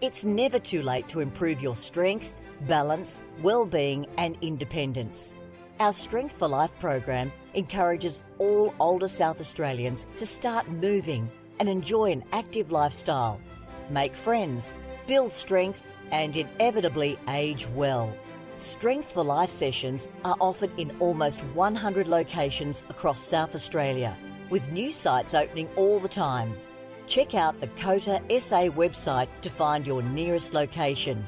It's never too late to improve your strength, balance, well-being and independence. Our Strength for Life program encourages all older South Australians to start moving and enjoy an active lifestyle, make friends, build strength and inevitably age well. Strength for Life sessions are offered in almost 100 locations across South Australia, with new sites opening all the time. Check out the COTA.SA website to find your nearest location.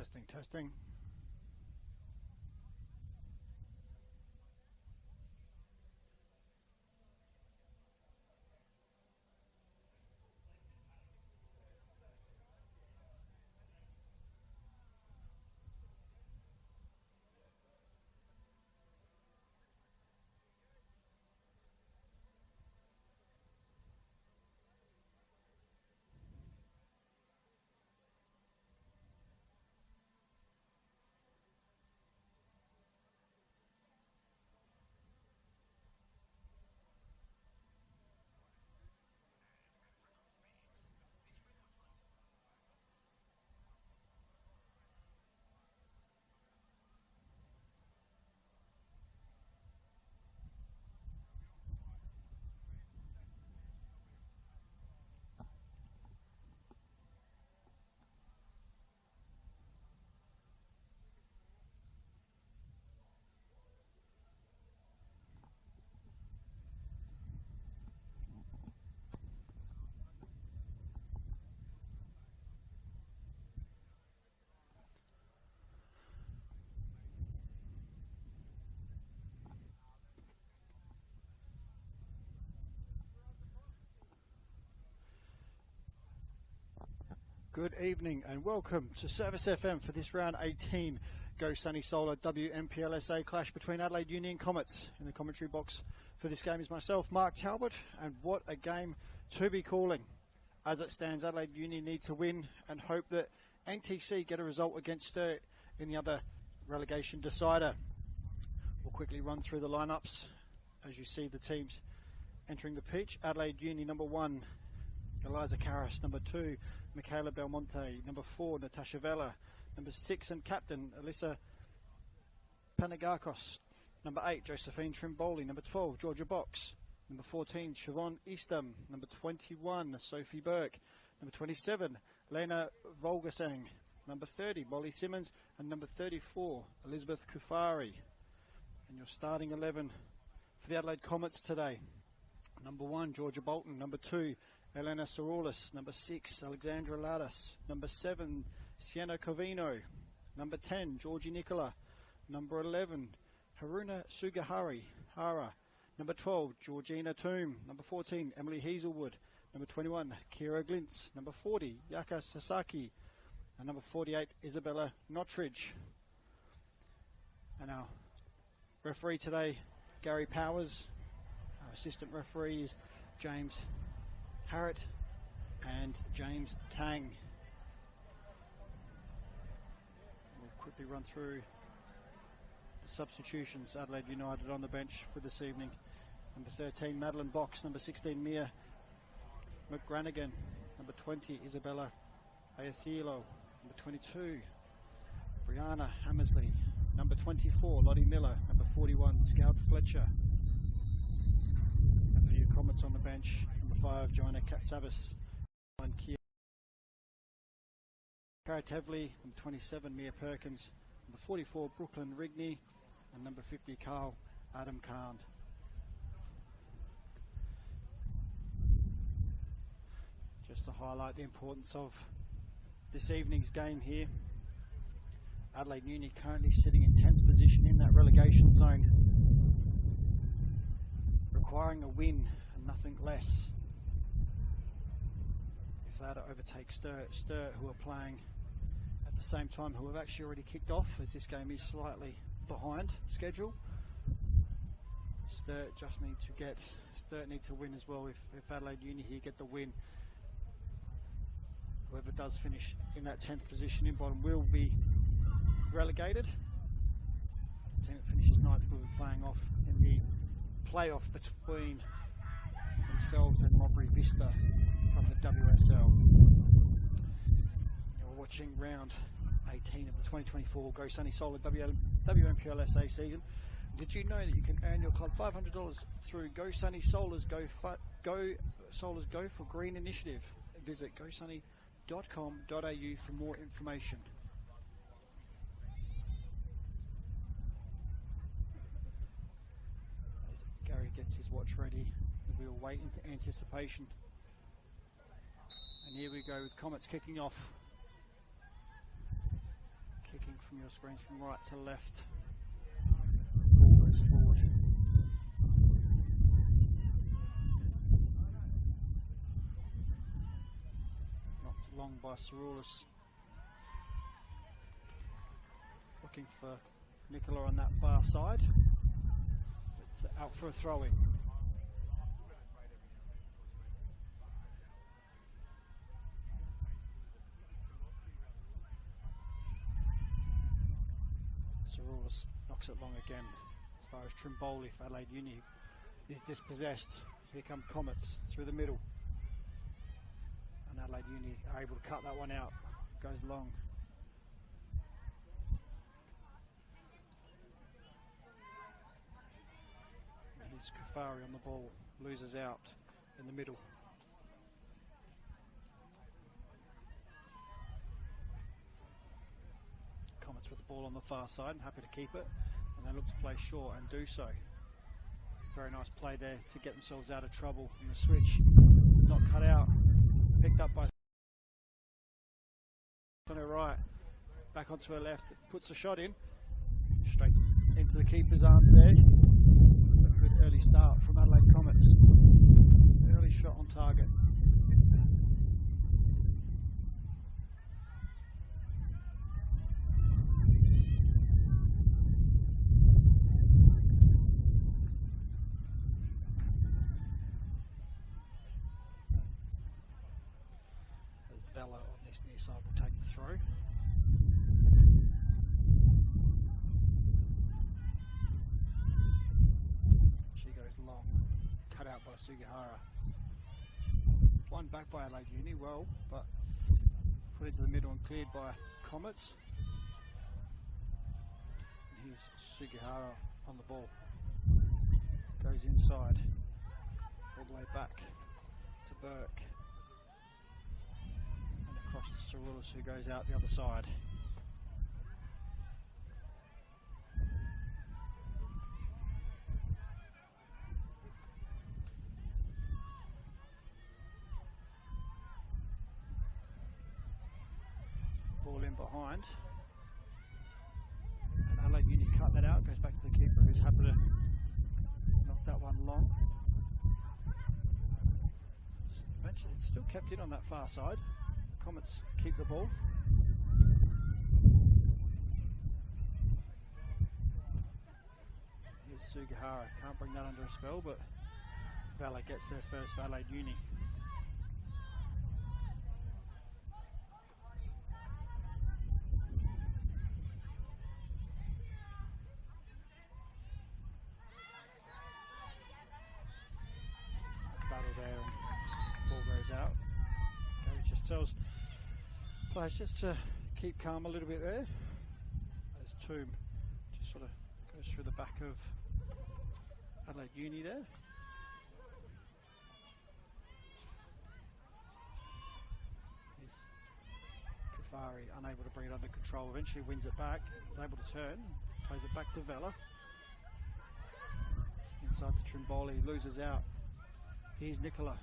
Testing, testing. Good evening and welcome to Service FM for this round 18 Go Sunny Solar NPLSA clash between Adelaide Uni and Comets. In the commentary box for this game is myself, Mark Talbot, and what a game to be calling. As it stands, Adelaide Uni need to win and hope that NTC get a result against Sturt in the other relegation decider. We'll quickly run through the lineups as you see the teams entering the pitch. Adelaide Uni, number 1, Eliza Karras. Number 2, Michaela Belmonte. Number 4, Natasha Vella. Number 6 and captain, Alyssa Panagakos. Number 8, Josephine Trimboli. Number 12, Georgia Box. Number 14, Siobhan Eastham. Number 21, Sophie Burke. Number 27, Lena Volgasang. Number 30, Molly Simmons. And number 34, Elizabeth Kufari. And your starting 11 for the Adelaide Comets today. Number 1, Georgia Bolton. Number 2, Elena Soroulis. Number 6, Alexandra Ladas. Number 7, Sienna Covino. Number 10, Georgie Nicola. Number 11, Haruna Sugahara. Number 12, Georgina Toom. Number 14, Emily Hazelwood. Number 21, Kira Glintz. Number 40, Yaka Sasaki. And number 48, Isabella Nottridge. And our referee today, Gary Powers. Our assistant referee is James Harrett and James Tang. We'll quickly run through the substitutions. Adelaide United on the bench for this evening. Number 13, Madeline Box. Number 16, Mia McGranagan. Number 20, Isabella Ayasilo. Number 22, Brianna Hammersley. Number 24, Lottie Miller. Number 41, Scout Fletcher. And for your Comets on the bench, number 5, Joanna Katsabis. And Cara Tevley. Number 27, Mia Perkins. Number 44, Brooklyn Rigney. And number 50, Carl Adam Khan. Just to highlight the importance of this evening's game here. Adelaide Uni currently sitting in 10th position in that relegation zone, requiring a win and nothing less if they are to overtake Sturt, who are playing at the same time, who have actually already kicked off, as this game is slightly behind schedule. Sturt need to win as well. If Adelaide Uni here get the win, whoever does finish in that 10th position in bottom will be relegated. The team that finishes 9th will be playing off in the playoff between themselves and Mowbray Vista from the WSL. You're watching round 18 of the 2024 Go Sunny Solar WNPLSA season. Did you know that you can earn your club $500 through Go Sunny Solar's Go for Green initiative? Visit gosunny.com.au for more information. As Gary gets his watch ready, we will wait in anticipation. And here we go with Comets kicking off. Kicking from your screens from right to left. Ball goes forward. Knocked long by Cerullis. Looking for Nicola on that far side. It's out for a throw-in. Cerullis knocks it long again. As far as Trimboli for Adelaide Uni is dispossessed. Here come Comets through the middle. And Adelaide Uni are able to cut that one out. Goes long. Here's Kufari on the ball. Loses out in the middle. Comets with the ball on the far side and happy to keep it, and they look to play short and do so. Very nice play there to get themselves out of trouble in the switch. Not cut out, picked up by on her right, back onto her left, puts a shot in, straight into the keeper's arms there. A good early start from Adelaide Comets. Early shot on target. Vella on this near side will take the throw. She goes long, cut out by Sugihara. Won back by Adelaide Uni, well, but put into the middle and cleared by Comets. And here's Sugihara on the ball. Goes inside, all the way back to Burke. Across to Cerullis, who goes out the other side. Ball in behind. And Adelaide Uni cut that out, goes back to the keeper, who's happy to knock that one long. Eventually, it's still kept in on that far side. Comets keep the ball. Here's Sugihara. Can't bring that under a spell, but Vella gets there first for Adelaide Uni. Battle there and ball goes out. Okay, just tells players just to keep calm a little bit there. As Toom just sort of goes through the back of Adelaide Uni there. Here's Kufari, unable to bring it under control. Eventually wins it back, is able to turn, plays it back to Vella. Inside to Trimboli, loses out. Here's Nicola.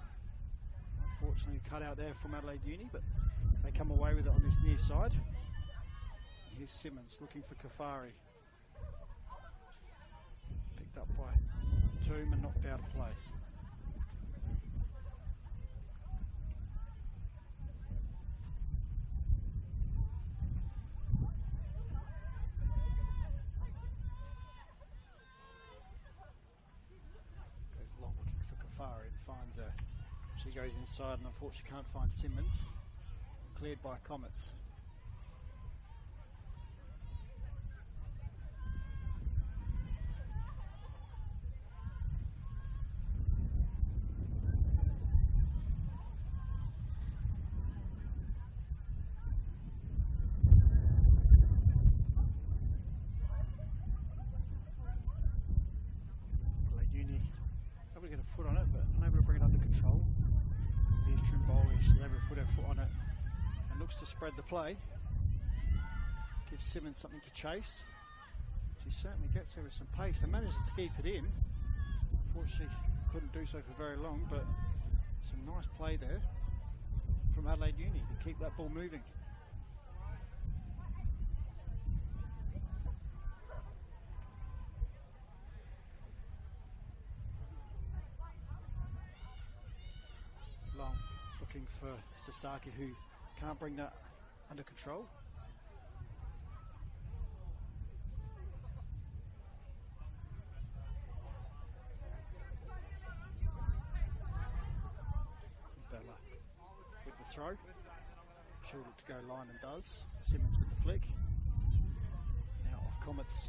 Unfortunately cut out there from Adelaide Uni, but they come away with it on this near side. Here's Simmons looking for Kufari. Picked up by Toom and knocked out of play. Goes long looking for Kufari and finds her. She goes inside and unfortunately can't find Simmons. Cleared by Comets. Adelaide Uni able to get a foot on it, but unable to bring it under control. Here's Trimboli, she's able to put her foot on it. Looks to spread the play, gives Simmons something to chase. She certainly gets there with some pace and manages to keep it in. Unfortunately couldn't do so for very long, but some nice play there from Adelaide Uni to keep that ball moving. looking for Sasaki, who can't bring that under control. Vela with the throw. Should look to go line and does. Simmons with the flick. Now off Comets.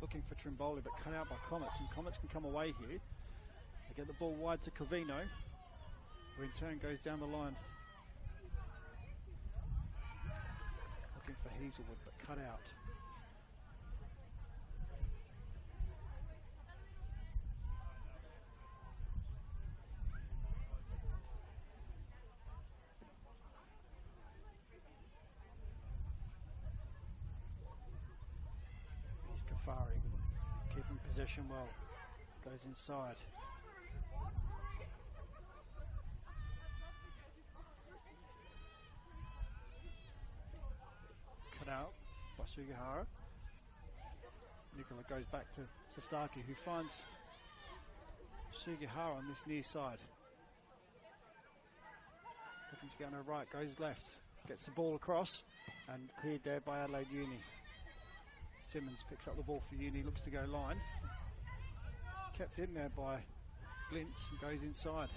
Looking for Trimboli, but cut out by Comets, and Comets can come away here. They get the ball wide to Covino, who in turn goes down the line. Looking for Hazelwood, but cut out. Keeping possession well, goes inside. Cut out by Sugihara. Nicola goes back to Sasaki, who finds Sugihara on this near side. Looking to go on her right, goes left, gets the ball across, and cleared there by Adelaide Uni. Simmons picks up the ball for Uni, looks to go line. Kept in there by Glintz and goes inside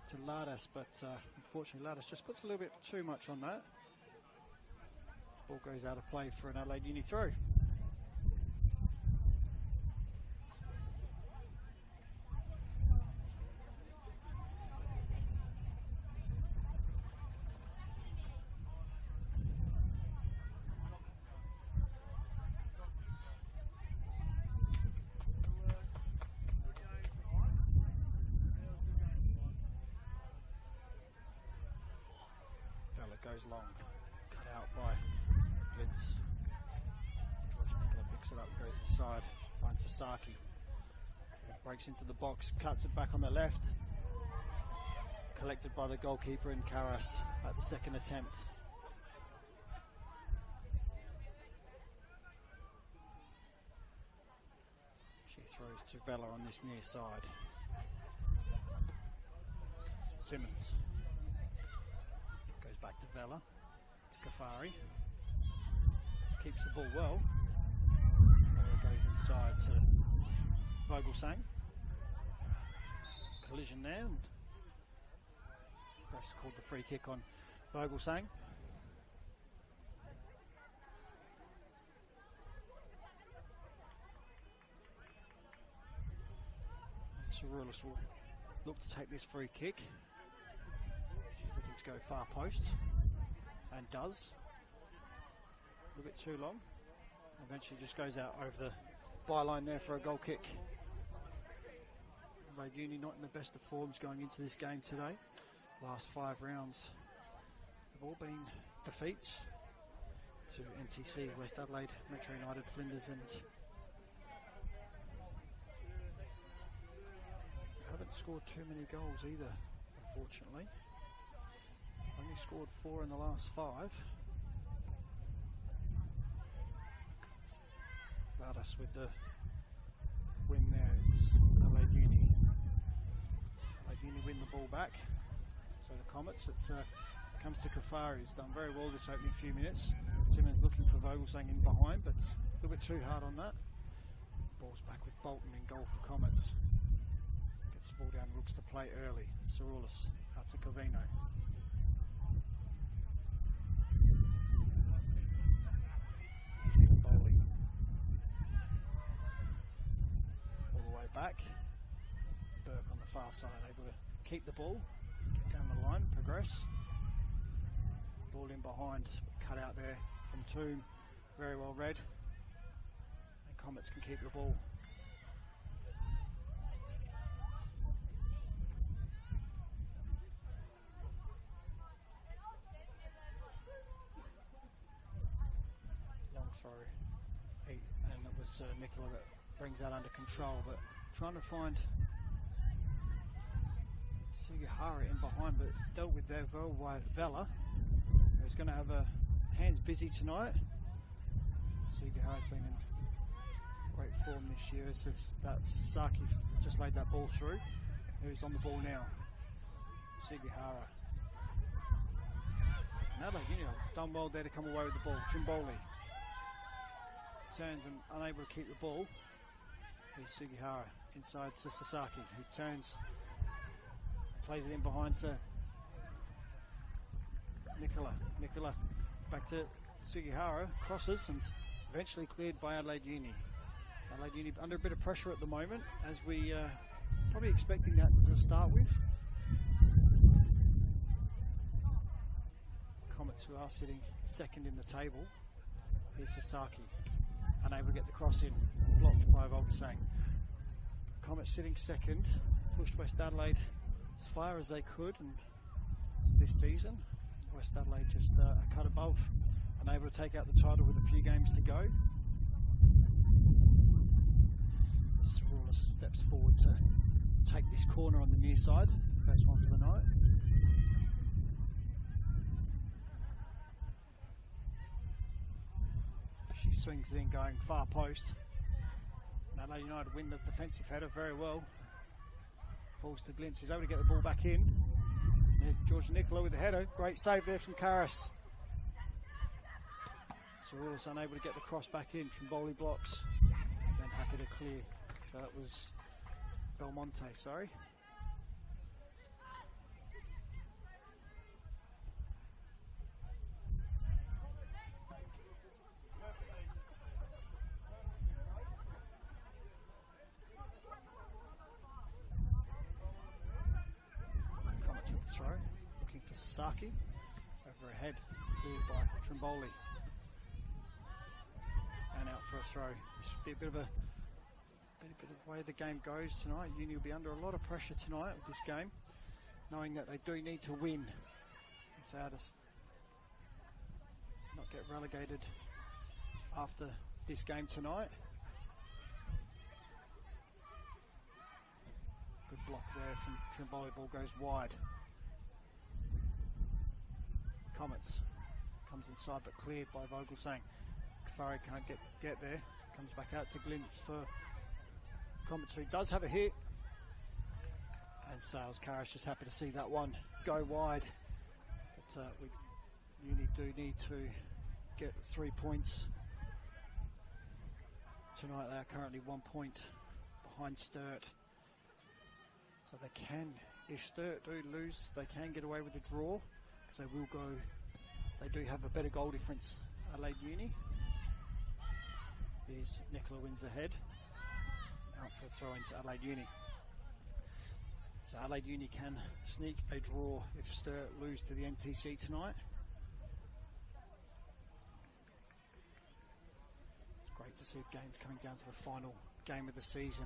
to Ladas, but unfortunately Ladas just puts a little bit too much on that. Ball goes out of play for an Adelaide Uni throw. Goes long, cut out by Vince. George Nicola picks it up, goes inside, finds Sasaki, breaks into the box, cuts it back on the left, collected by the goalkeeper in Karas at the second attempt. She throws to Vela on this near side. Simmons back to Vela, to Kafari, keeps the ball well, goes inside to Vogelsang, collision there, and press called the free kick on Vogelsang. Cerulis will look to take this free kick. Looking to go far post, and does. A little bit too long. Eventually just goes out over the byline there for a goal kick. Adelaide Uni not in the best of forms going into this game today. Last 5 rounds have all been defeats to NTC, West Adelaide, Metro United, Flinders, and haven't scored too many goals either, unfortunately. Only scored 4 in the last 5. Ladas with the win there. It's Adelaide Uni. Adelaide Uni win the ball back. So the Comets, it comes to Kafari, who's done very well this opening few minutes. Simmons looking for Vogelsang in behind, but a little bit too hard on that. Ball's back with Bolton in goal for Comets. Gets the ball down, looks to play early. Cerulis out to Covino. Back, Burke on the far side, able to keep the ball, get down the line, progress. Ball in behind, cut out there from Toom, very well read. And Comets can keep the ball. Long throw, and it was Nicola that brings that under control, but trying to find Sugihara Hara in behind, but dealt with there well by Vela, who's going to have her hands busy tonight. Sugihara's been in great form this year. It's that Sasaki just laid that ball through. Who's on the ball now? Sugihara. And Adelaide Union done well there to come away with the ball. Trimboli turns and unable to keep the ball. Here's Sugihara inside to Sasaki, who turns, plays it in behind to Nicola. Nicola back to Sugihara, crosses and eventually cleared by Adelaide Uni. Adelaide Uni under a bit of pressure at the moment, as we probably expecting that to start with. Comets, who are sitting second in the table. Here's Sasaki, unable to get the cross in, blocked by Volgasang. Comets sitting second, pushed West Adelaide as far as they could and this season. West Adelaide just a cut above, unable to take out the title with a few games to go. Cerullo steps forward to take this corner on the near side, first one for the night. She swings it in, going far post. And Adelaide United win the defensive header very well. Falls to Glintz, who's able to get the ball back in. There's George Nicola with the header. Great save there from Karras. Cerullo's unable to get the cross back in. Trimboli blocks. Then happy to clear. So that was Belmonte, sorry. Comets with the throw, looking for Sasaki. Over ahead, cleared by Trimboli. And out for a throw. This will be a bit of the way the game goes tonight. Uni will be under a lot of pressure tonight with this game, knowing that they do need to win if they are to not get relegated after this game tonight. Good block there from Trimboli, ball goes wide. Comets comes inside but cleared by Vogelsang. Kafari can't get there, comes back out to Glintz for Comets, who does have a hit, and Sales Karras just happy to see that one go wide, but Uni do need to get 3 points tonight. They are currently 1 point behind Sturt, so they can, if Sturt do lose, they can get away with a draw, because they do have a better goal difference, Adelaide Uni. Here's Nicola wins ahead. Out for a throw into Adelaide Uni. So Adelaide Uni can sneak a draw if Sturt lose to the NTC tonight. It's great to see games coming down to the final game of the season.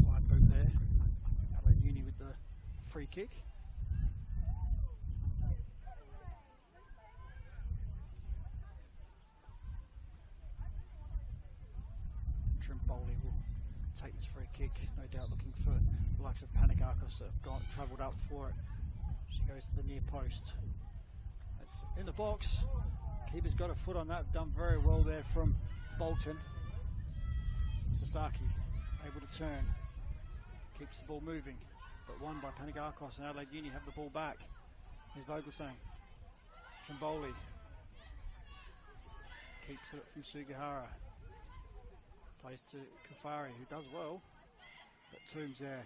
Wide boot there. Adelaide Uni with the free kick. Trimboli will take this free kick, no doubt looking for the likes of Panagakos that have travelled up for it. She goes to the near post. It's in the box. Keeper's got a foot on that, done very well there from Bolton. Sasaki able to turn, keeps the ball moving, but won by Panagakos, and Adelaide Uni have the ball back. Here's Vogelsang. Trimboli keeps it from Sugihara. Plays to Kafari, who does well, but Toombs there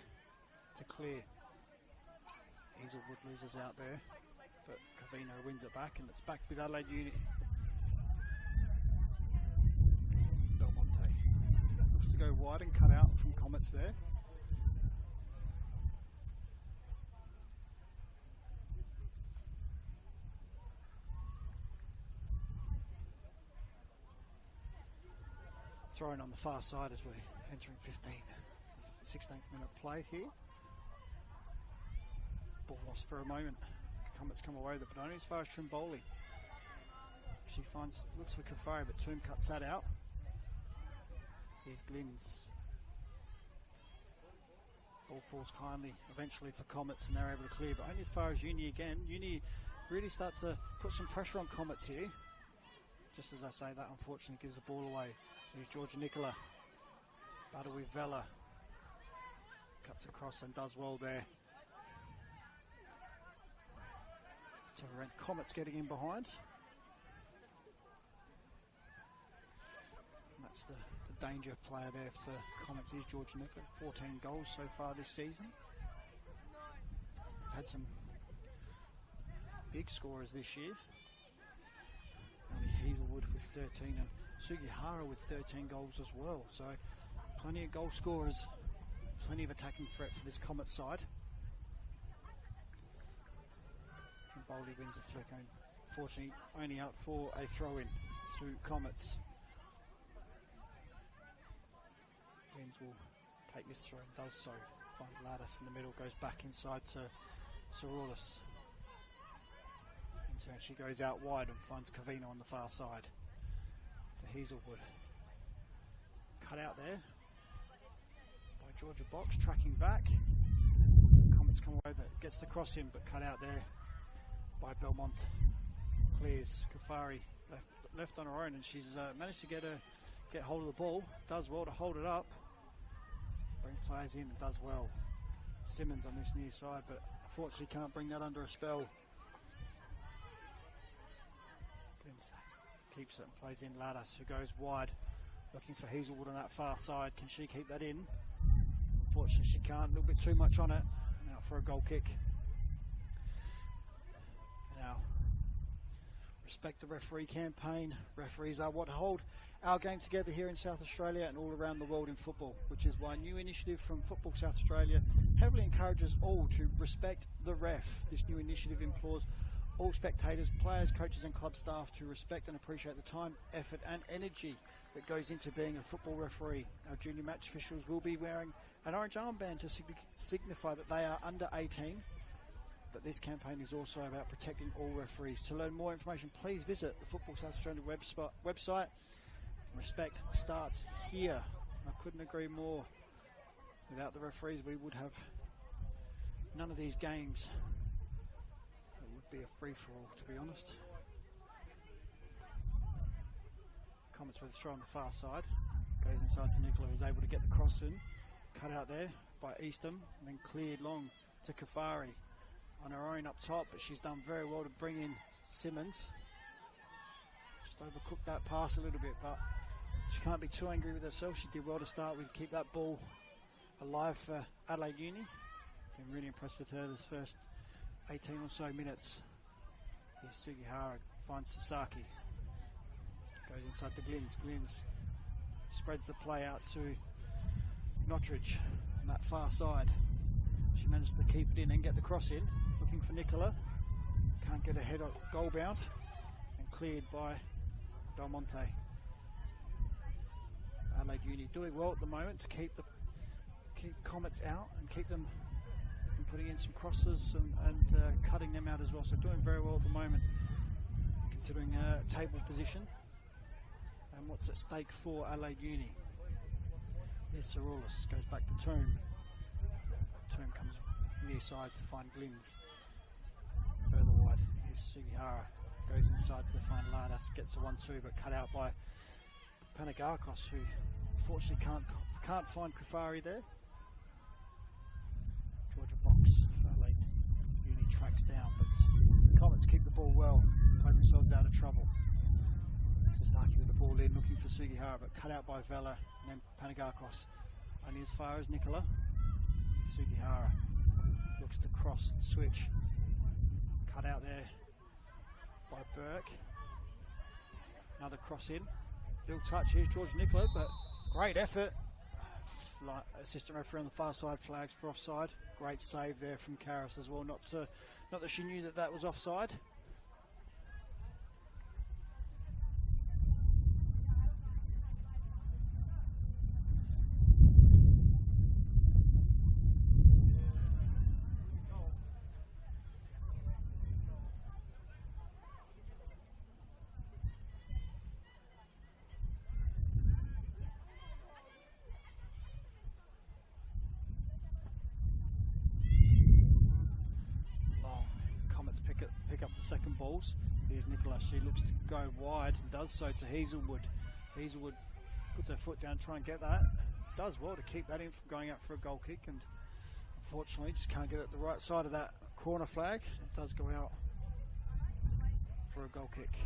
to clear. Hazelwood loses out there, but Covino wins it back, and it's back with Adelaide Uni. Belmonte looks to go wide and cut out from Comets there. Thrown on the far side as we're entering 16th minute play here. Ball lost for a moment. Comets come away with it, but only as far as Trimboli. She looks for Kafari, but Toom cuts that out. Here's Glintz. Ball falls kindly eventually for Comets, and they're able to clear, but only as far as Uni again. Uni really start to put some pressure on Comets here. Just as I say that, unfortunately gives the ball away. There's Georgia Nicola. Battle with Vella. Cuts across and does well there. Comets getting in behind. And that's the danger player there for Comets is Georgia Nicola. 14 goals so far this season. Had some big scorers this year. Only Hazelwood with 13 and Sugihara with 13 goals as well. So plenty of goal scorers, plenty of attacking threat for this Comet side. Boldy wins a flick, and unfortunately only out for a throw-in to Comets. Wins will take this throw and does so. Finds Lattice in the middle, goes back inside to Soraulis. And so she goes out wide and finds Covino on the far side to Hazelwood. Cut out there by Georgia Box, tracking back. Comets come away, that gets the cross in, but cut out there by Belmont. Clears. Kafari left on her own, and she's managed to get hold of the ball. Does well to hold it up. Brings players in and does well. Simmons on this near side, but unfortunately can't bring that under a spell. Glynn keeps it and plays in Lattice, who goes wide, looking for Hazelwood on that far side. Can she keep that in? Unfortunately she can't. A little bit too much on it. Now for a goal kick. Now, respect the referee campaign. Referees are what hold our game together here in South Australia and all around the world in football, which is why a new initiative from Football South Australia heavily encourages all to respect the ref. This new initiative implores all spectators, players, coaches and club staff to respect and appreciate the time, effort and energy that goes into being a football referee. Our junior match officials will be wearing an orange armband to signify that they are under 18. But this campaign is also about protecting all referees. To learn more information, please visit the Football South Australia website. Respect starts here. I couldn't agree more. Without the referees, we would have none of these games. It would be a free-for-all, to be honest. Comets with a throw on the far side. Goes inside to Nicola, who's able to get the cross in. Cut out there by Eastham, and then cleared long to Kafari. On her own up top, but she's done very well to bring in Simmons. Just overcooked that pass a little bit, but she can't be too angry with herself. She did well to start with, keep that ball alive for Adelaide Uni. Been really impressed with her this first 18 or so minutes. Here's Sugihara, finds Sasaki. Goes inside the Glynns. Glynns spreads the play out to Nottridge on that far side. She managed to keep it in and get the cross in. Looking for Nicola. Can't get ahead of goal bound. And cleared by Belmonte. Adelaide Uni doing well at the moment to keep Comets out and keep them from putting in some crosses and cutting them out as well. So doing very well at the moment, considering table position and what's at stake for Adelaide Uni. Here's Soraulis, goes back to Toome. Toome comes near side to find Glynns. Further wide, here's Sugihara. Goes inside to find Lardas, gets a 1-2 but cut out by Panagakos, who unfortunately can't find Kufari there. Georgia Box, Adelaide Uni tracks down, but the Comets keep the ball well, play themselves out of trouble. Sasaki with the ball in, looking for Sugihara, but cut out by Vela and then Panagakos. Only as far as Nicola. Sugihara looks to cross and switch. Cut out there by Burke. Another cross in. Little touch here, George Nicola, but great effort. Assistant referee on the far side flags for offside. Great save there from Karras as well. Not that she knew that was offside. pick up the second balls. Here's Nicola. She looks to go wide and does so to Hazelwood. Hazelwood puts her foot down, try and get that. Does well to keep that in from going out for a goal kick, and unfortunately just can't get it the right side of that corner flag. It does go out for a goal kick.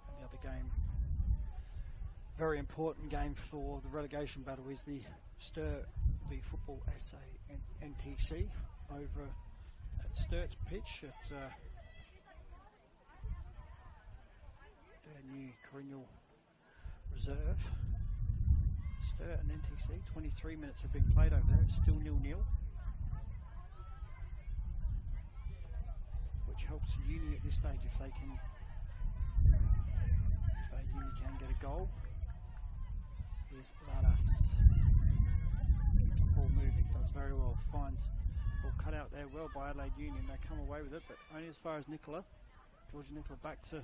And the other game, very important game for the relegation battle, is the Sturt v Football SA NTC over at Sturt's pitch at their new Corrignal Reserve. Sturt and NTC, 23 minutes have been played over there. It's still 0-0, which helps Uni at this stage if Uni can get a goal. Here's Ladas. Keeps the ball moving, does very well, finds ball cut out there well by Adelaide Union. They come away with it, but only as far as Nicola. Georgia Nicola back to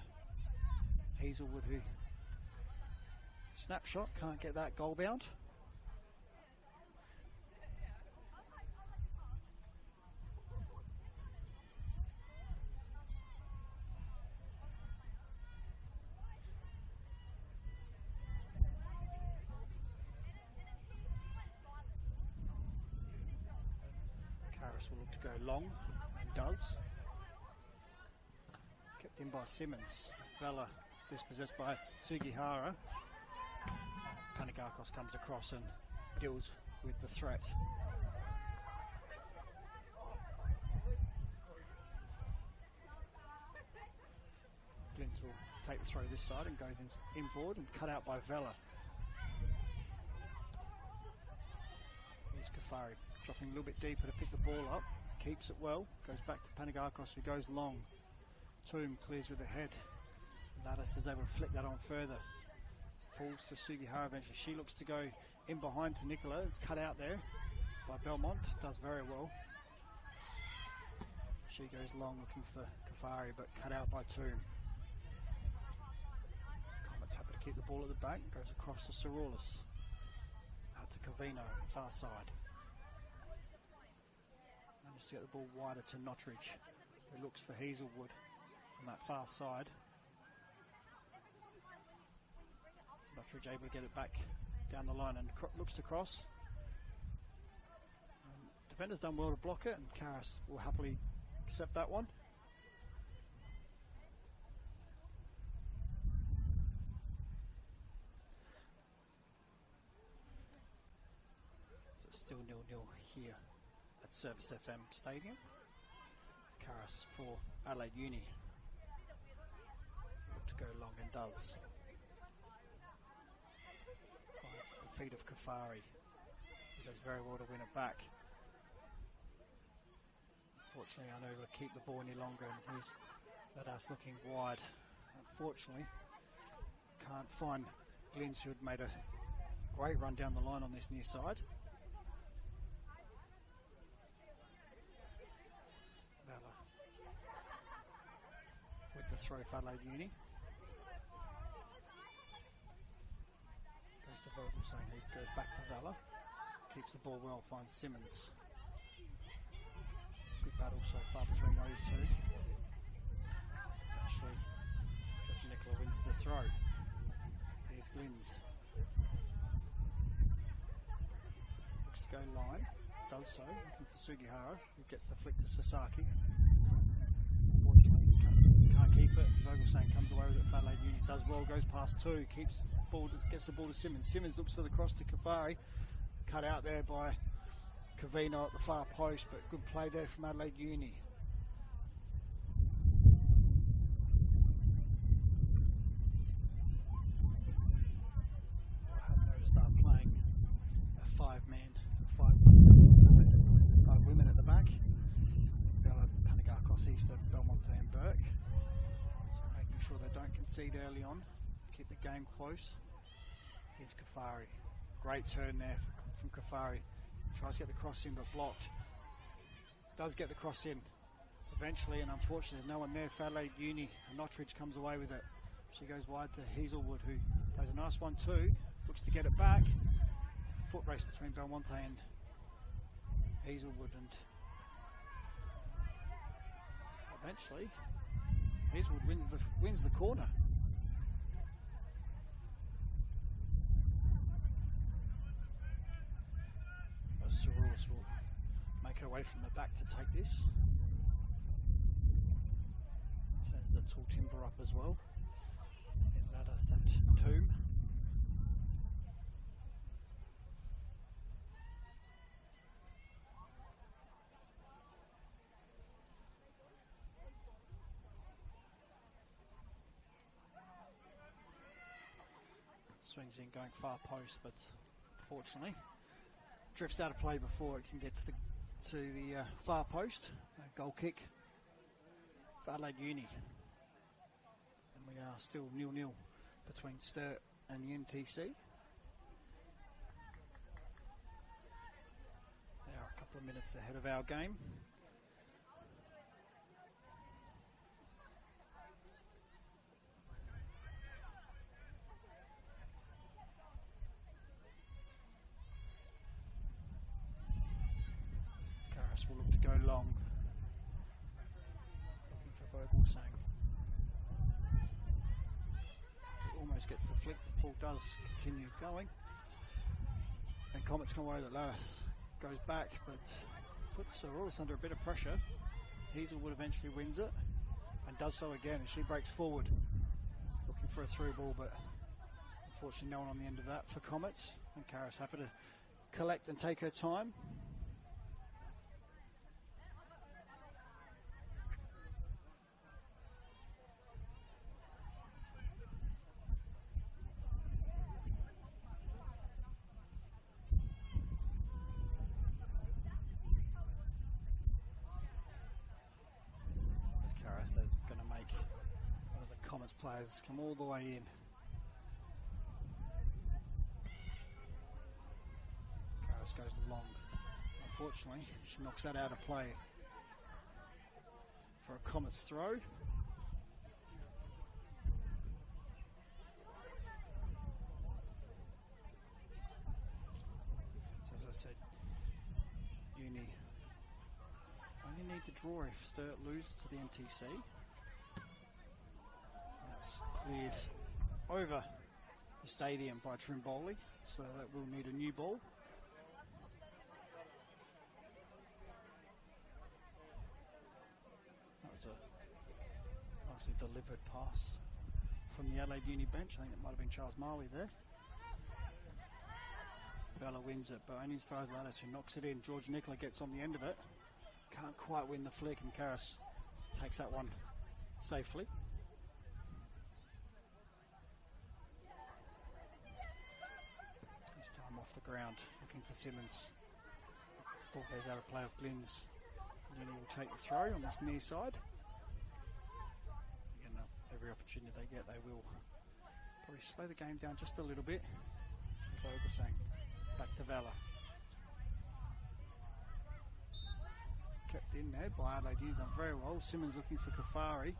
Hazelwood, who snapshot, can't get that goal bound. Karras will look to go long, and does. Kept in by Simmons. Vela dispossessed by Sugihara. Panagakos comes across and deals with the threat. Glynns will take the throw this side and goes inboard and cut out by Vela. Here's Kafari dropping a little bit deeper to pick the ball up. Keeps it well. Goes back to Panagakos, who goes long. Toom clears with the head. Laddis is able to flick that on further. Falls to Sugihara eventually. She looks to go in behind to Nicola. Cut out there by Belmont. Does very well. She goes long looking for Kafari, but cut out by Toom. Comets happy to keep the ball at the back. Goes across to Saroulis. Out to Covino on the far side. Manages to get the ball wider to Nottridge, who looks for Hazelwood on that far side. Nottridge able to get it back down the line and looks to cross. Defender's done well to block it, and Karras will happily accept that one. So it's still 0-0 here at Service FM Stadium. Karras for Adelaide Uni. Look to go long and does. Feet of Kafari. He does very well to win it back. Unfortunately, unable to keep the ball any longer, and he's Ladas looking wide. Unfortunately, can't find Glynns, who had made a great run down the line on this near side. Vela with the throw for Adelaide Uni. Vogelsang, who goes back to Vela, keeps the ball well, finds Simmons. Good battle so far between those two. Actually, Georgia Nicola wins the throw. Here's Glynns. Looks to go line, does so, looking for Sugihara, who gets the flick to Sasaki. Unfortunately, can't keep it. Vogelsang comes away with it for Adelaide Uni, does well, goes past two, gets the ball to Simmons. Simmons looks for the cross to Kafari. Cut out there by Covino at the far post, but good play there from Adelaide Uni. I have noticed they're playing a five women at the back. Bella, Panagakos, Easter, Belmonte and Burke. So making sure they don't concede early on. Keep the game close. Here's Kafari. Great turn there from Kafari. Tries to get the cross in, but blocked. Does get the cross in eventually, and unfortunately no one there for Adelaide Uni, and Nottridge comes away with it. She goes wide to Hazelwood, who plays a nice one too. Looks to get it back. Foot race between Belmonte and Hazelwood, and eventually Hazelwood wins the corner. Cerullis will make her way from the back to take this. Sends the tall timber up as well. In ladder set tomb. Swings in going far post, but unfortunately drifts out of play before it can get to the far post. A goal kick for Adelaide Uni. And we are still 0-0 between Sturt and the NTC. They are a couple of minutes ahead of our game. Will look to go long, looking for Vogelsang. Almost gets the flick, the ball does continue going, and Comets come away that Lattice goes back, but puts Cerullis under a bit of pressure. Hazelwood eventually wins it, and does so again, and she breaks forward, looking for a through ball, but unfortunately no one on the end of that for Comets, and Karis happy to collect and take her time. Is going to make one of the Comets players come all the way in. Karis goes long. Unfortunately, she knocks that out of play for a Comets throw. So as I said, Uni only need to draw if Sturt loses to the NTC. That's cleared over the stadium by Trimboli, so that will need a new ball. That was a nicely delivered pass from the Adelaide Uni bench. I think it might have been Charles Marley there. Bella wins it, but only as far as Lattice, who knocks it in. George Nicola gets on the end of it. Can't quite win the flick, and Karis takes that one safely. This time off the ground, looking for Simmons. Ball goes out of play of Glynns. And then he will take the throw on this near side. Again, every opportunity they get, they will probably slow the game down just a little bit. Vogelsang back to Vella. Kept in there by Adelaide Uni, done very well. Simmons looking for Kafari.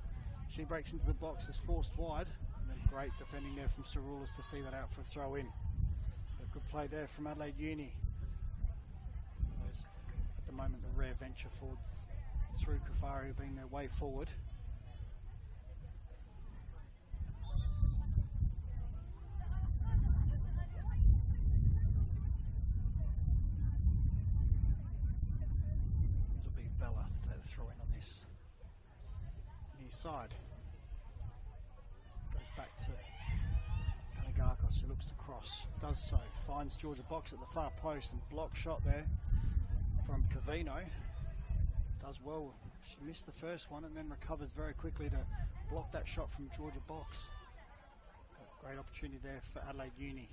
She breaks into the box, is forced wide, and then great defending there from Cerullis to see that out for a throw in. A good play there from Adelaide Uni. Those, at the moment, the rare venture forwards through Kafari being their way forward. Side goes back to Panagakos, who looks to cross, does so, finds Georgia Box at the far post, and block shot there from Cavino. Does well, she missed the first one and then recovers very quickly to block that shot from Georgia Box. But great opportunity there for Adelaide Uni.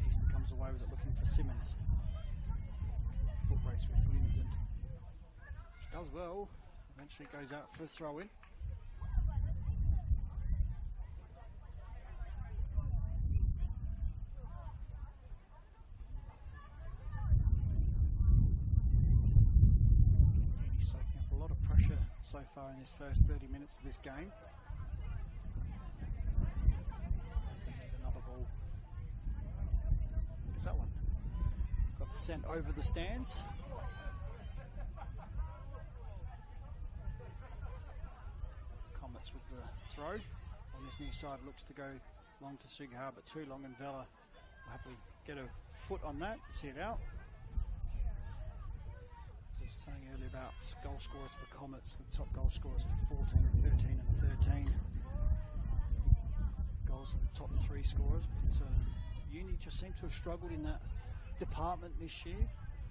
Easton comes away with it, looking for Simmons. Foot race with Glynns, and she does well. Eventually goes out for a throw in. He's soaking up a lot of pressure so far in his first 30 minutes of this game. Another ball. Is that one? Got got sent over the stands. Comets with the throw on this near side, looks to go long to Sugihara, but too long, and Vela will happily get a foot on that, see it out. So I was saying earlier about goal scorers for Comets, the top goal scorers for 14, 13 and 13. Goals are the top 3 scorers, but Uni just seem to have struggled in that department this year.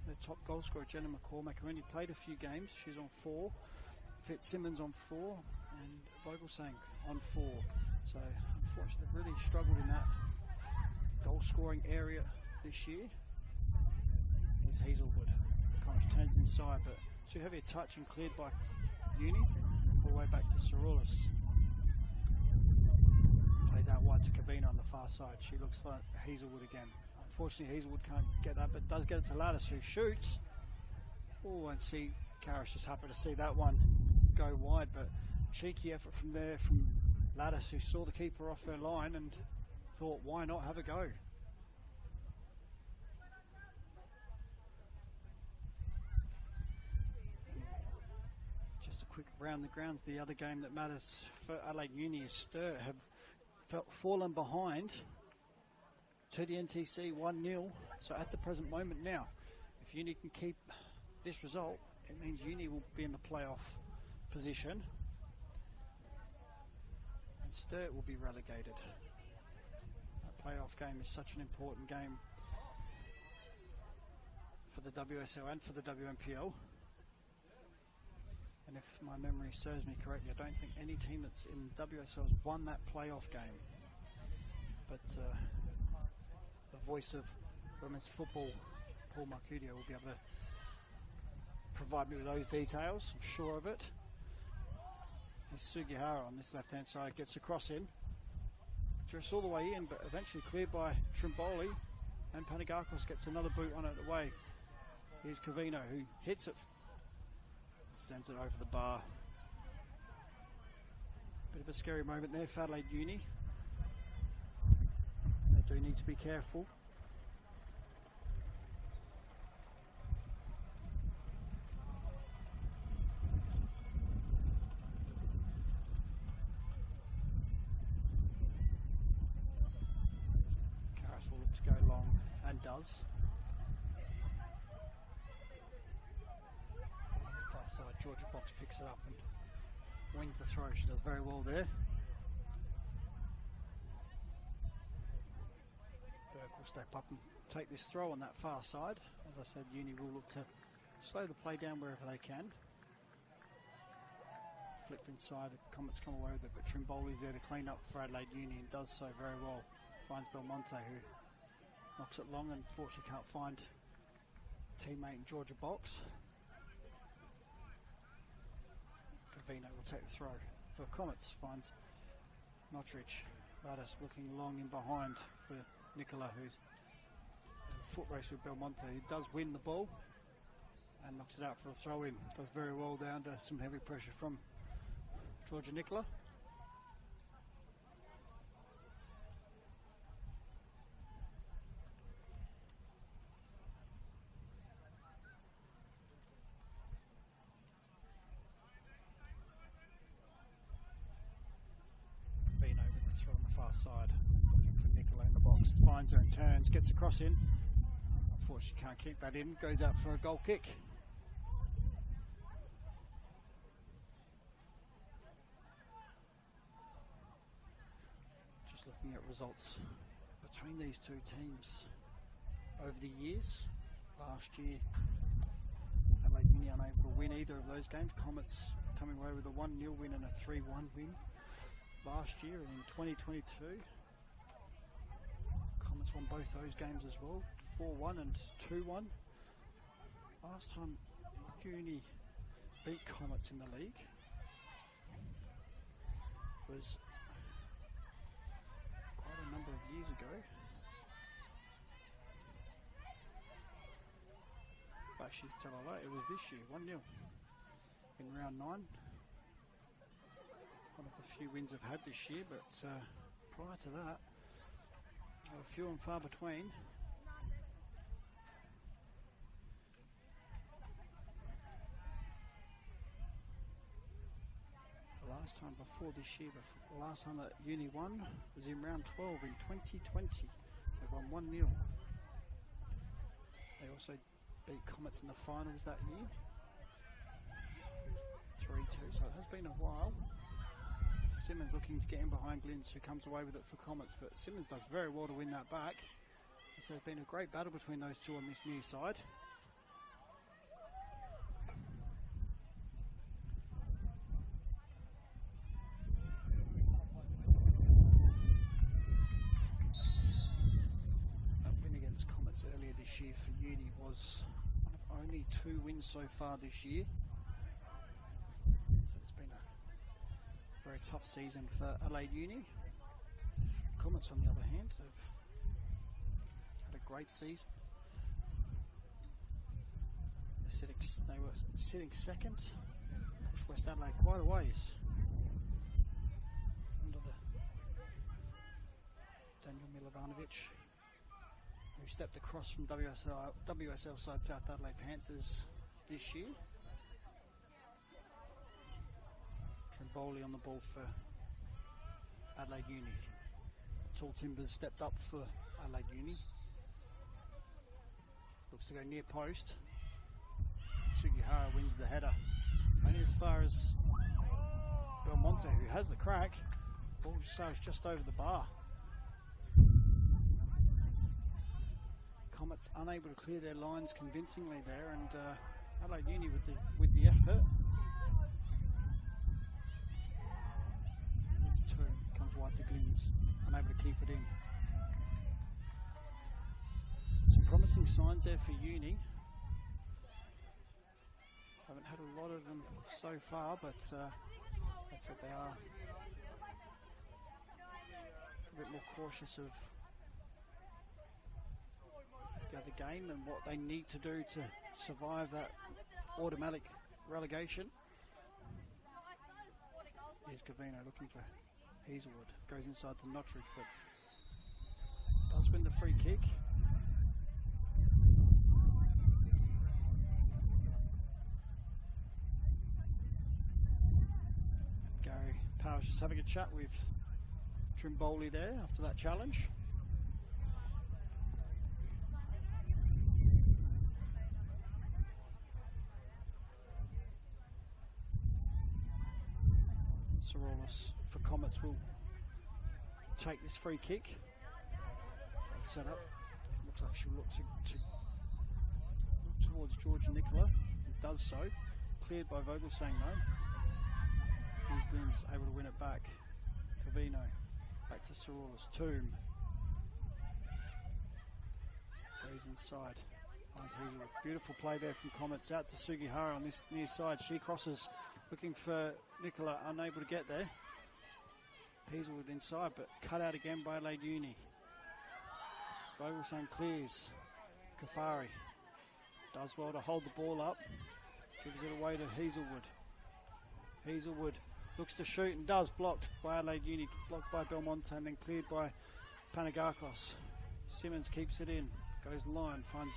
The top goal scorer, Jenna McCormack, who only played a few games, she's on 4. Fitzsimmons on 4, and Vogelsang on 4. So unfortunately they've really struggled in that goal scoring area this year. Here's Hazelwood. Connish turns inside, but too heavy a touch and cleared by Uni. All the way back to Saroulis. Plays out wide to Cavina on the far side. She looks like Hazelwood again. Unfortunately Hazelwood can't get that, but does get it to Lattice, who shoots. Oh, and see Karras just happy to see that one go wide, but cheeky effort from there from Lattice, who saw the keeper off her line and thought, why not have a go? Just a quick round the grounds. The other game that matters for Adelaide Uni is Sturt have fallen behind to the NTC 1-0. So at the present moment now, if Uni can keep this result, it means Uni will be in the playoff position and Sturt will be relegated. That playoff game is such an important game for the WSL and for the WNPL. And if my memory serves me correctly, I don't think any team that's in WSL has won that playoff game. But the voice of women's football, Paul Marcudio, will be able to provide me with those details. I'm sure of it. Here's Sugihara on this left-hand side, gets a cross in. Just all the way in, but eventually cleared by Trimboli, and Panagakos gets another boot on it away. Here's Cavino, who hits it, sends it over the bar. Bit of a scary moment there for Adelaide Uni. They do need to be careful. Karras will look to go long, and does. Far side, Georgia Box picks it up and wins the throw. She does very well there. Burke will step up and take this throw on that far side. As I said, Uni will look to slow the play down wherever they can. Flipped inside, Comets come away with it, but Trimboli's there to clean up for Adelaide Uni and does so very well. Finds Belmonte, who knocks it long and unfortunately can't find teammate in Georgia Box. Cavino will take the throw for Comets, finds Notridge. Lattice looking long in behind for Nicola, who's in a foot race with Belmonte. He does win the ball and knocks it out for a throw in. Does very well down to some heavy pressure from Georgia Nicola. Side, looking for Nicola in the box, finds her and turns, gets a cross in. Unfortunately can't keep that in, goes out for a goal kick. Just looking at results between these two teams over the years. Last year Adelaide Uni unable to win either of those games. Comets coming away with a 1-0 win and a 3-1 win last year, and in 2022 Comets won both those games as well, 4-1 and 2-1. Last time Uni beat Comets in the league was quite a number of years ago. Actually, tell a lie, it was this year, 1-0 in round 9. One of the few wins I've had this year, but prior to that, few and far between. last time before this year. The last time that Uni won was in round 12 in 2020. They won 1-0. They also beat Comets in the finals that year. 3-2, so it has been a while. Simmons looking to get in behind Glynns, who comes away with it for Comets, but Simmons does very well to win that back. So it's been a great battle between those two on this near side. That win against Comets earlier this year for Uni was one of only 2 wins so far this year. So it's been a very tough season for Adelaide Uni. Comets, on the other hand, have had a great season. They were sitting second, pushed West Adelaide quite a ways. Under the Daniel Milovanovic, who stepped across from WSL side South Adelaide Panthers this year. Trimboli on the ball for Adelaide Uni. Tall Timbers stepped up for Adelaide Uni. Looks to go near post. Sugihara wins the header. Only as far as Belmonte, who has the crack. Ball sails just over the bar. Comets unable to clear their lines convincingly there, and Adelaide Uni with the effort. Comes wide to Glynns, unable to keep it in. Some promising signs there for Uni. Haven't had a lot of them so far, but as I said, they are a bit more cautious of the other game and what they need to do to survive that automatic relegation. Here's Cavino looking for Hazelwood. Goes inside to Nottridge, but does win the free kick. Gary Powers just having a chat with Trimboli there after that challenge. Sorolis for Comets will take this free kick. Set up. Looks like she'll look towards George Nicola. It does so. Cleared by Vogelsang though. Here's Glynns able to win it back. Cavino. Back to Sorolis. Tomb. Goes inside. Finds Hazelwood. Beautiful play there from Comets. Out to Sugihara on this near side. She crosses. Looking for Nicola, unable to get there. Hazelwood inside, but cut out again by Adelaide Uni. Vogelsang clears. Kafari does well to hold the ball up. Gives it away to Hazelwood. Hazelwood looks to shoot and does. Blocked by Adelaide Uni. Blocked by Belmonte and then cleared by Panagakos. Simmons keeps it in. Goes line. Finds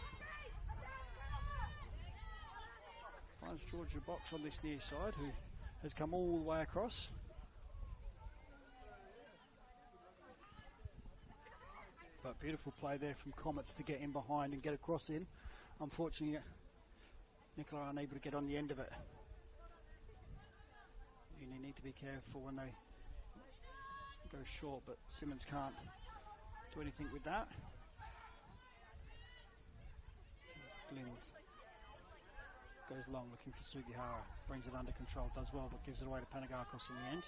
Georgia Box on this near side, who has come all the way across. But beautiful play there from Comets to get in behind and get a cross in. Unfortunately, Nicola unable to get on the end of it. You need to be careful when they go short, but Simmons can't do anything with that. There's Glynns. Goes long, looking for Sugihara, brings it under control, does well, but gives it away to Panagakos in the end.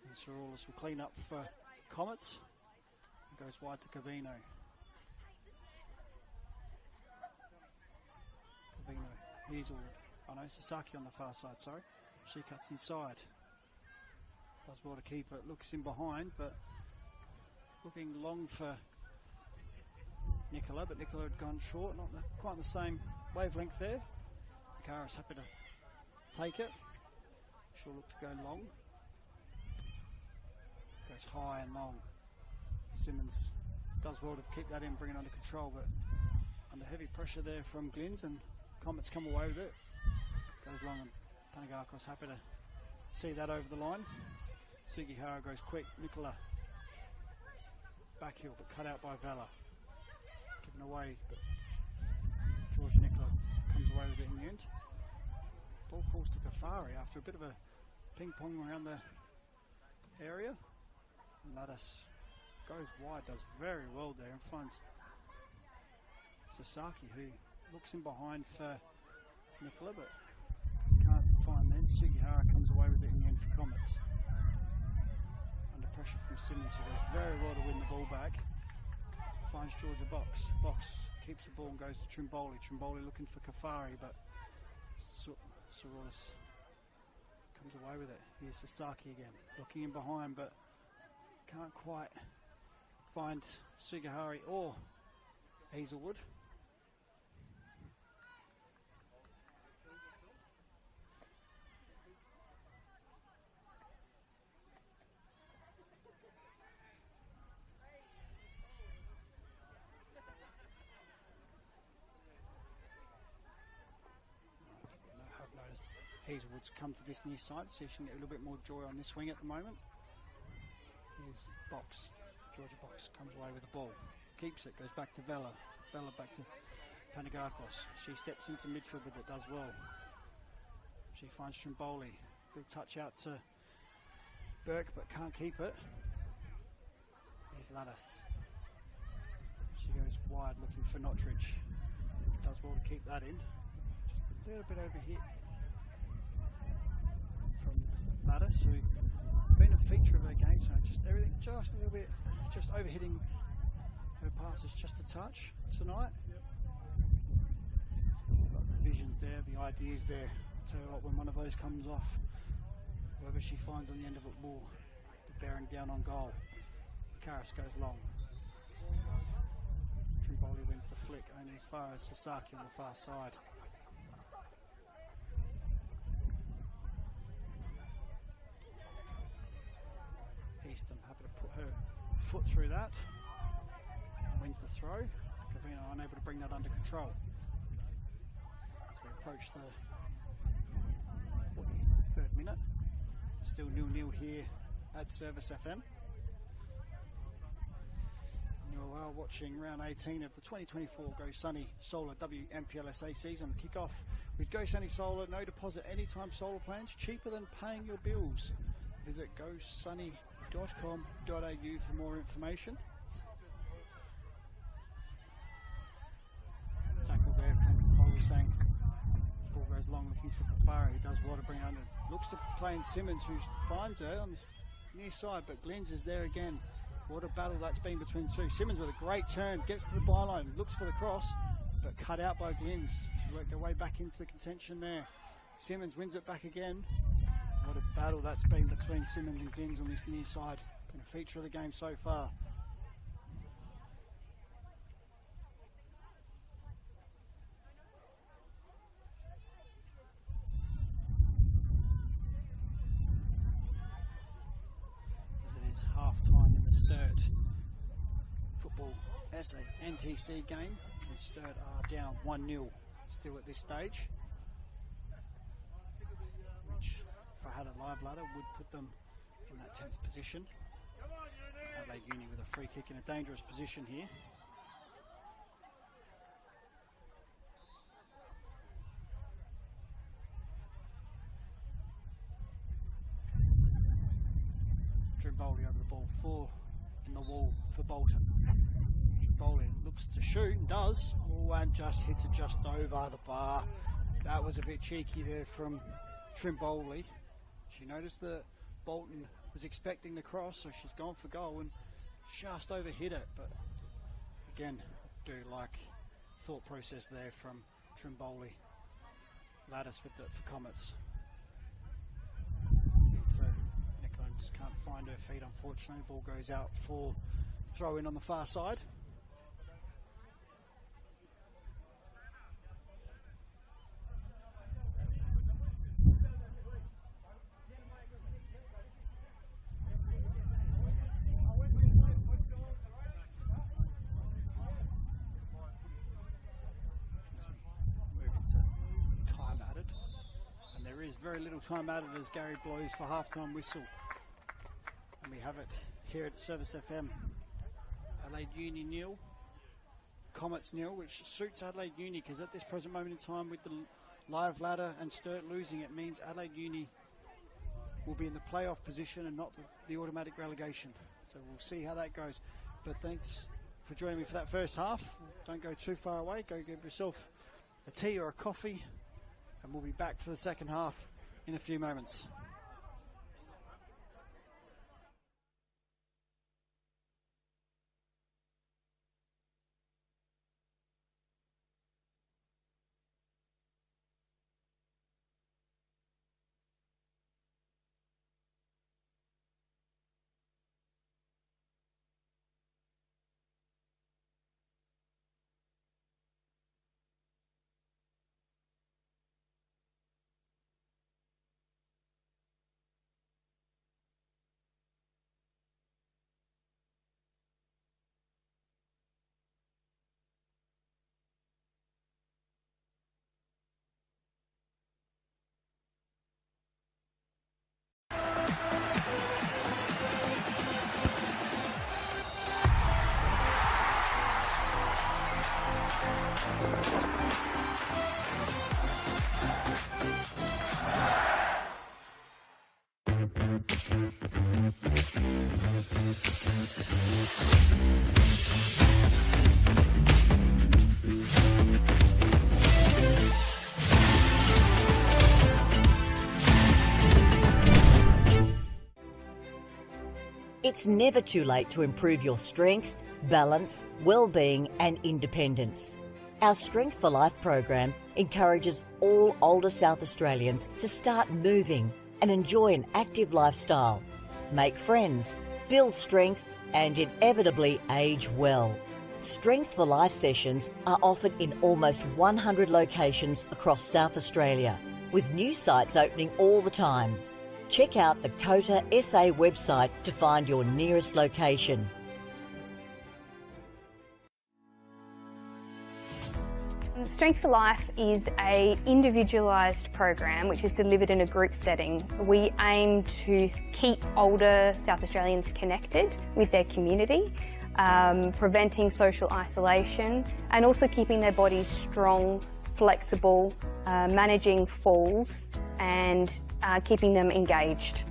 And Sorolis will clean up for Comets. Goes wide to Cavino. Hazelwood. Oh no, Sasaki on the far side, sorry. She cuts inside. Does well to keep it, looks in behind, but looking long for Nicola, but Nicola had gone short, not quite the same wavelength there. Kara's happy to take it. She'll look to go long. Goes high and long. Simmons does well to keep that in, bring it under control, but under heavy pressure there from Glynns, and Comets come away with it. Goes long, and Panagakos happy to see that over the line. Sugihara goes quick. Nicola. Back heel, but cut out by Vela. Given away, but George Nicola comes away with it in the end. Ball falls to Kafari after a bit of a ping pong around the area. Lattice goes wide, does very well there, and finds Sasaki, who looks in behind for Nicola, but can't find then. Sugihara comes away with it in the end for Comets. Under pressure from Simmons, who does very well to win the ball back. Finds Georgia Box. Box keeps the ball and goes to Trimboli. Trimboli looking for Kafari, but Soros comes away with it. Here's Sasaki again, looking in behind, but can't quite find Sugihara or Hazelwood. Hazelwood's come to this near side, see if she can get a little bit more joy on this wing at the moment. Here's Box. Georgia Box comes away with the ball. Keeps it, goes back to Vela. Vela back to Panagakos. She steps into midfield with it, does well. She finds Trimboli. Good touch out to Burke, but can't keep it. Here's Lattice. She goes wide looking for Nottridge. Does well to keep that in. Just a little bit over hit from Lattice, who been a feature of her game, so just everything just a little bit, just overhitting her passes just a touch tonight. Got the visions there, the ideas there. Tell you what, when one of those comes off, whoever she finds on the end of it will be bearing down on goal. Karras goes long. Trimboli wins the flick only as far as Sasaki on the far side. Easton happy to put her foot through that. Wins the throw. Cavino unable to bring that under control. As we approach the 43rd minute. Still 0-0 here at Service FM. You are watching round 18 of the 2024 Go Sunny Solar NPLSA season. Kick off with Go Sunny Solar. No deposit anytime solar plans. Cheaper than paying your bills. Visit gosunny.com.au for more information. Tackle there from Polisang. Ball goes long looking for Kafara, who does well to bring under. Looks to play in Simmons, who finds her on this near side, but Glynns is there again. What a battle that's been between two. Simmons with a great turn, gets to the byline, looks for the cross, but cut out by Glynns. She worked her way back into the contention there. Simmons wins it back again. What a battle that's been between Simmons and Glynns on this near side. Been a feature of the game so far. As it is half time in the Sturt Football SA NTC game. The Sturt are down 1-0 still at this stage, which, if I had a live ladder, would put them in that 10th position. Adelaide Uni with a free kick in a dangerous position here. Trimboli over the ball, 4 in the wall for Bolton. Trimboli looks to shoot and does, and just hits it just over the bar. That was a bit cheeky there from Trimboli. She noticed that Bolton was expecting the cross, so she's gone for goal and just overhit it. But again, I do like thought process there from Trimboli. Lattice with it for Comets. For Nicola, just can't find her feet, unfortunately. The ball goes out for throw in on the far side. Very little time added as Gary blows for half-time whistle. we have it here at Service FM. Adelaide Uni nil, Comets nil, which suits Adelaide Uni because at this present moment in time with the live ladder and Sturt losing, it means Adelaide Uni will be in the playoff position and not the automatic relegation. So we'll see how that goes. But thanks for joining me for that first half. Don't go too far away. Go get yourself a tea or a coffee, and we'll be back for the second half in a few moments. It's never too late to improve your strength, balance, well-being and independence. Our Strength for Life program encourages all older South Australians to start moving and enjoy an active lifestyle, make friends, build strength and inevitably age well. Strength for Life sessions are offered in almost 100 locations across South Australia, with new sites opening all the time. Check out the COTA.SA website to find your nearest location. Strength for Life is an individualised program which is delivered in a group setting. We aim to keep older South Australians connected with their community, preventing social isolation and also keeping their bodies strong, flexible, managing falls and keeping them engaged.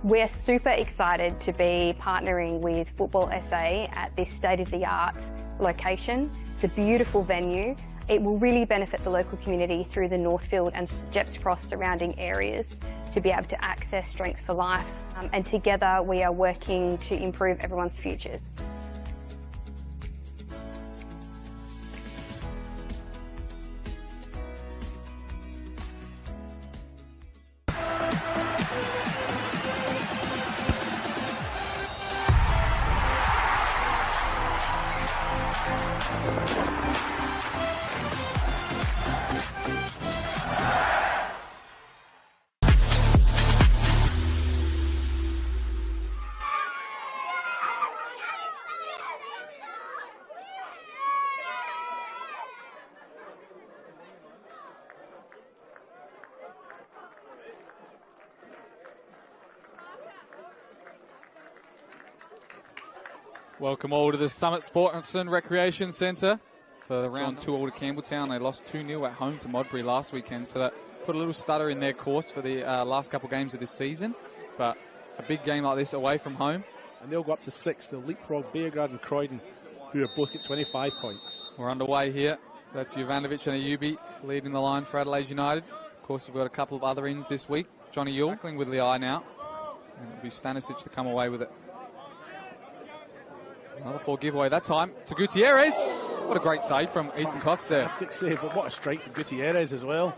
We're super excited to be partnering with Football SA at this state-of-the-art location. It's a beautiful venue. It will really benefit the local community through the Northfield and Jeps Cross surrounding areas to be able to access Strength for Life. And together we are working to improve everyone's futures. Welcome all to the Summit Sports and Recreation Centre for the round 2 all to Campbelltown. They lost 2-0 at home to Modbury last weekend, so that put a little stutter in their course for the last couple games of this season. But a big game like this away from home. And they'll go up to 6. They'll leapfrog Beargrad and Croydon, who have both got 25 points. We're underway here. That's Jovanovic and Ayubi leading the line for Adelaide United. Of course, you've got a couple of other ins this week. Johnny Yule tackling with the eye now. And it'll be Stanisic to come away with it. Another poor giveaway that time to Gutierrez. What a great save from Ethan Cox there. Fantastic save, but what a strike from Gutierrez as well.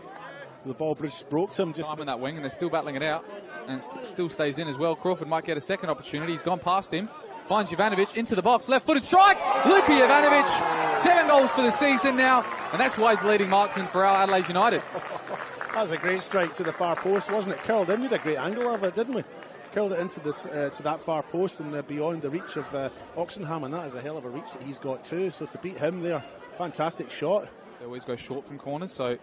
The ball just broke him. Just time in that wing, and they're still battling it out. And still stays in as well. Crawford might get a second opportunity. He's gone past him. Finds Jovanovic into the box. Left-footed strike. Luka Jovanovic. 7 goals for the season now. And that's why he's the leading marksman for our Adelaide United. That was a great strike to the far post, wasn't it? Curled in. We had a great angle of it, didn't we? Curled it into this to that far post and beyond the reach of Oxenham, and that is a hell of a reach that he's got too. So to beat him there, fantastic shot. They always go short from corners, so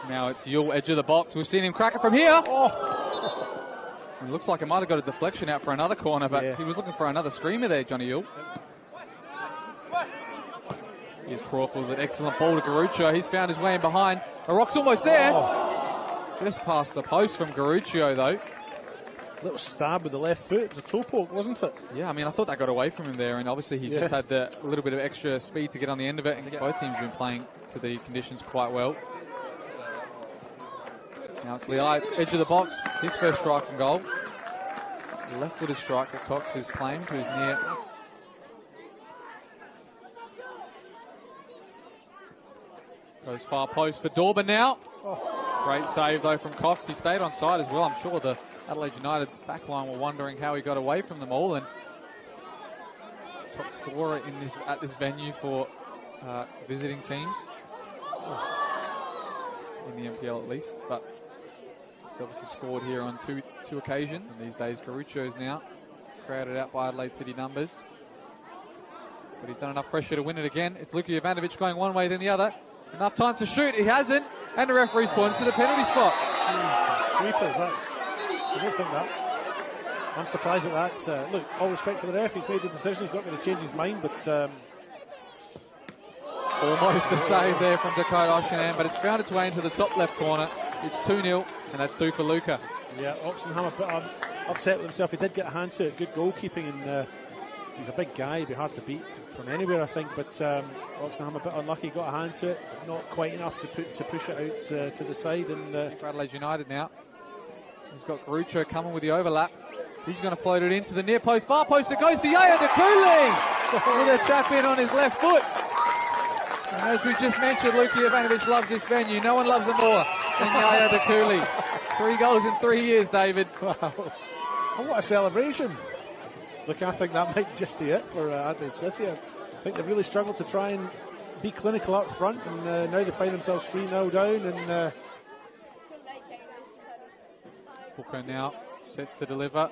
now it's Yule, edge of the box. We've seen him crack it from here. Oh. It looks like it might have got a deflection out for another corner, but he was looking for another screamer there, Johnny Hill. Here's Crawford with an excellent ball to Garuccio. He's found his way in behind. The rock's almost there. Just past the post from Garuccio, though. Little stab with the left foot. It was a toe poke, wasn't it? Yeah, I mean, I thought that got away from him there, and obviously he's just had a little bit of extra speed to get on the end of it. And both teams have been playing to the conditions quite well. Now it's Leai, edge of the box, his first strike and goal. The left-footed strike that Cox has claimed, who's near. Goes far post for Dorber now. Great save, though, from Cox. He stayed on side as well. I'm sure the Adelaide United backline were wondering how he got away from them all. And top scorer at this venue for visiting teams. In the NPL at least. But he's obviously scored here on two occasions. And these days, Garuccio's now crowded out by Adelaide City numbers. But he's done enough pressure to win it again. It's Luka Jovanovic going one way, then the other. Enough time to shoot. He hasn't. And the referee's pointed to the penalty spot. I don't think that. I'm surprised at that. Look, all respect to the ref. He's made the decision. He's not going to change his mind, but... almost a save there from Dakota Oxenham, but it's found its way into the top left corner. It's 2-0, and that's 2 for Luka. Yeah, Oxenham a bit upset with himself. He did get a hand to it. Good goalkeeping, and he's a big guy. He'd be hard to beat from anywhere, I think, but Oxenham a bit unlucky. Got a hand to it, not quite enough to push it out to the side. And for Adelaide United now. He's got Garuccio coming with the overlap. He's going to float it into the near post, far post. It goes to Yaya Dakuli with a tap in on his left foot. And as we just mentioned, Luka Jovanovic loves this venue. No one loves him more than Yaya Dakuli. 3 goals in 3 years, David. Wow. Oh, what a celebration. Look, I think that might just be it for Adelaide City. I think they've really struggled to try and be clinical up front, and now they find themselves 3-0 down. And Booker now sets to deliver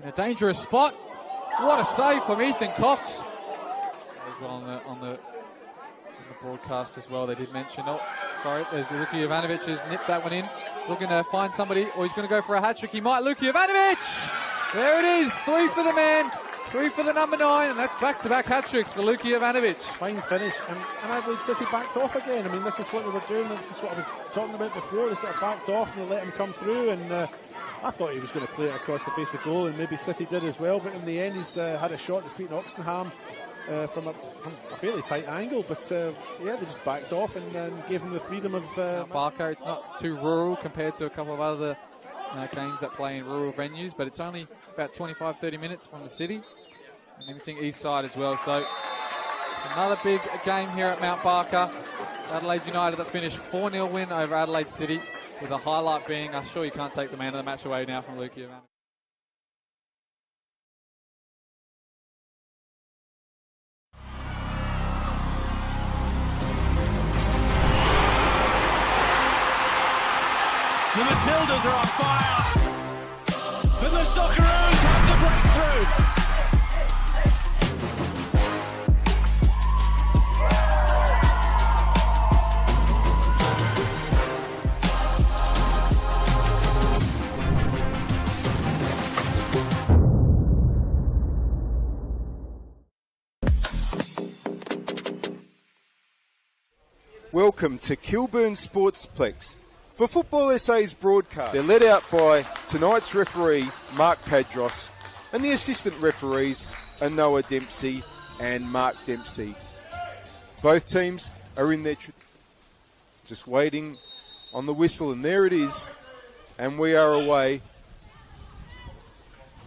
in a dangerous spot. What a save from Ethan Cox. As well on the broadcast as well, they did mention. Oh, sorry, there's Luka Jovanovic has nipped that one in. Looking to find somebody, or he's going to go for a hat-trick. He might. Luka Jovanovic! There it is, 3 for the man, 3 for the number 9, and that's back-to-back hat-tricks for Luka Jovanovic. Fine finish, and Adelaide City backed off again. I mean, this is what they were doing. This is what I was talking about before. They sort of backed off and they let him come through, and I thought he was going to play it across the face of goal, and maybe City did as well, but in the end he's had a shot that's beaten Oxenham from a fairly tight angle, but yeah, they just backed off and gave him the freedom of... Barker, it's not too rural compared to a couple of other games that play in rural venues, but it's only about 25-30 minutes from the city, and anything east side as well. So another big game here at Mount Barker. Adelaide United that finished 4-0 win over Adelaide City, with the highlight being, I'm sure you can't take the man of the match away now from Luka Jovanovic. The Matildas are on fire, but the Socceroos have the breakthrough. Welcome to Kilburn Sportsplex. For Football SA's broadcast, they're led out by tonight's referee, Mark Padros, and the assistant referees are Noah Dempsey and Mark Dempsey. Both teams are in their... just waiting on the whistle, and there it is. And we are away.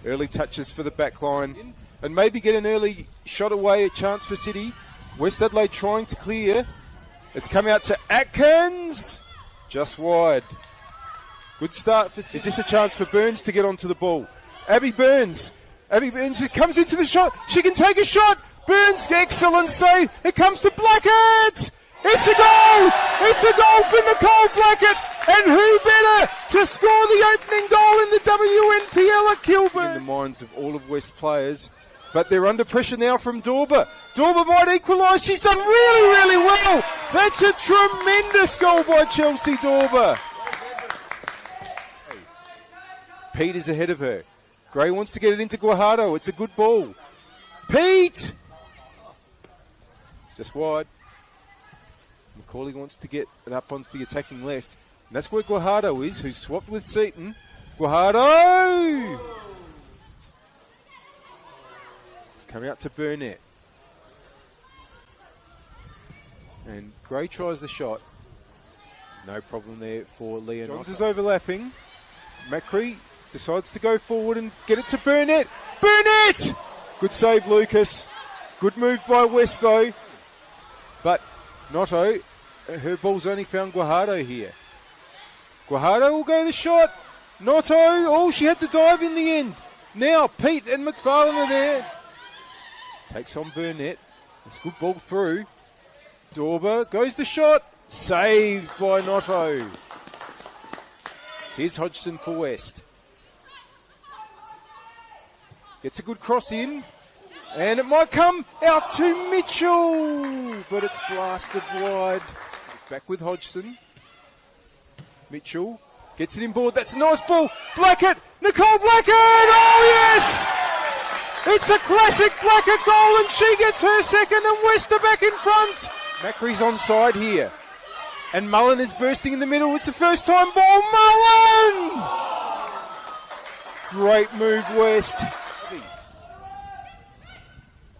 Early touches for the back line. And maybe get an early shot away, a chance for City. West Adelaide trying to clear. It's come out to Atkins. Just wide. Good start for City. Is this a chance for Burns to get onto the ball? Abby Burns comes into the shot. She can take a shot. Burns, excellent save. It comes to Blackett. It's a goal. It's a goal for Nicole Blackett. And who better to score the opening goal in the WNPL at Kilburn? In the minds of all of West players. But they're under pressure now from Dorber. Dorber might equalise. She's done really, really well. That's a tremendous goal by Chelsea Dorber. Pete is ahead of her. Gray wants to get it into Guajardo. It's a good ball. Pete! It's just wide. Macaulay wants to get it up onto the attacking left. And that's where Guajardo is, who's swapped with Seaton. Guajardo! It's coming out to Burnett. And Gray tries the shot. No problem there for Leon. Johns is overlapping. Macri decides to go forward and get it to Burnett. Burnett! Good save, Lucas. Good move by West, though. But Noto, her ball's only found Guajardo here. Guajardo will go the shot. Noto, oh, she had to dive in the end. Now Pete and McFarlane are there. Takes on Burnett. It's a good ball through. Dorber goes the shot. Saved by Noto. Here's Hodgson for West. Gets a good cross in. And it might come out to Mitchell. But it's blasted wide. It's back with Hodgson. Mitchell gets it inboard. That's a nice ball. Blackett. Nicole Blackett. Oh, yes! It's a classic Blackett goal and she gets her second and West are back in front. Macri's onside here. And Mullen is bursting in the middle. It's the first time ball. Mullen! Great move, West.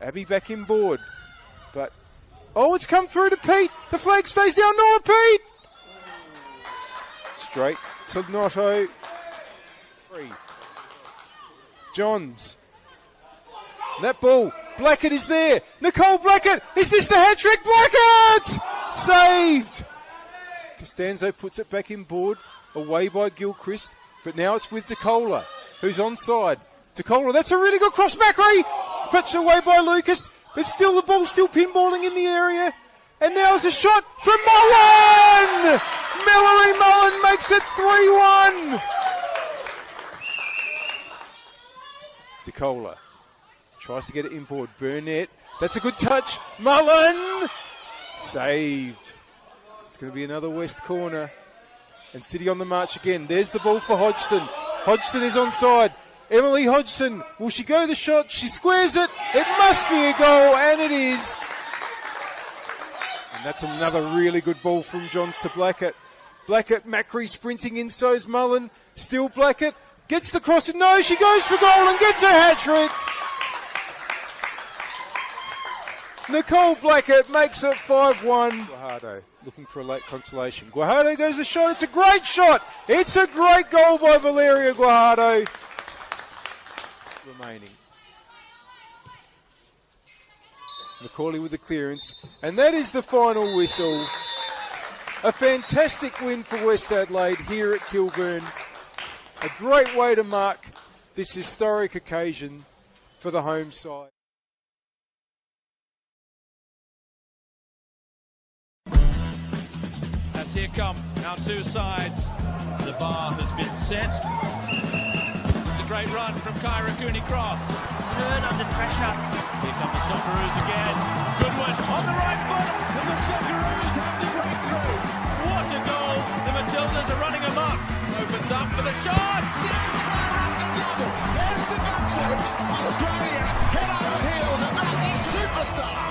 Abby back in board. But, oh, it's come through to Pete. The flag stays down. Nora Pete! Straight to Noto. Johns. That ball. Blackett is there. Nicole Blackett. Is this the hat trick? Blackett! Saved. Costanzo puts it back in board. Away by Gilchrist. But now it's with DeCola, who's onside. DeCola, that's a really good cross. Macri. Pitched away by Lucas. But still the ball still pinballing in the area. And now it's a shot from Mullen! Mallory Mullen makes it 3-1. DeCola tries to get it inboard. Burnett. That's a good touch. Mullen! Saved. It's going to be another West corner. And City on the march again. There's the ball for Hodgson. Hodgson is onside. Emily Hodgson. Will she go the shot? She squares it. It must be a goal, and it is. And that's another really good ball from Johns to Blackett. Blackett, Macri sprinting in, so's Mullen. Still Blackett. Gets the cross. No, she goes for goal and gets her hat-trick. Nicole Blackett makes it 5-1. Guajardo looking for a late consolation. Guajardo goes the shot. It's a great shot. It's a great goal by Valeria Guajardo. Remaining. Macaulay with the clearance. And that is the final whistle. A fantastic win for West Adelaide here at Kilburn. A great way to mark this historic occasion for the home side. As here come our two sides. The bar has been set. It's a great run from Kyra Cooney-Cross. Turn under pressure. Here come the Socceroos again. Good one on the right foot, and the Socceroos have the breakthrough. What a goal! The Matildas are running amok. Opens up for the shot. Sinclair up the double. There's the gun for it. Australia head over heels about these superstars.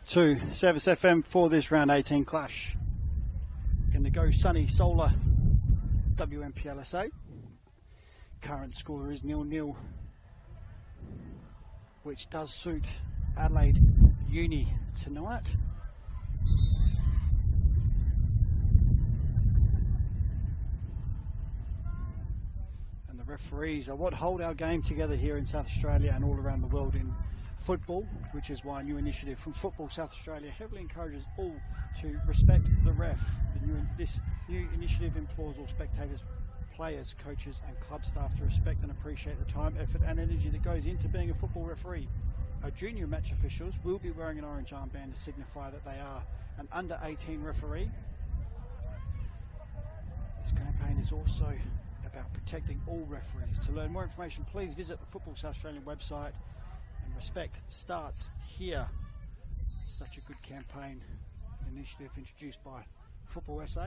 to Service FM for this round 18 clash in the Go Sunny Solar WNPLSA. Current score is 0-0, which does suit Adelaide Uni tonight. And the referees are what hold our game together here in South Australia and all around the world in football, which is why a new initiative from Football South Australia heavily encourages all to respect the ref. This new initiative implores all spectators, players, coaches and club staff to respect and appreciate the time, effort and energy that goes into being a football referee. Our junior match officials will be wearing an orange armband to signify that they are an under-18 referee. This campaign is also about protecting all referees. To learn more information, please visit the Football South Australian website. Respect starts here. Such a good campaign initiative introduced by Football SA.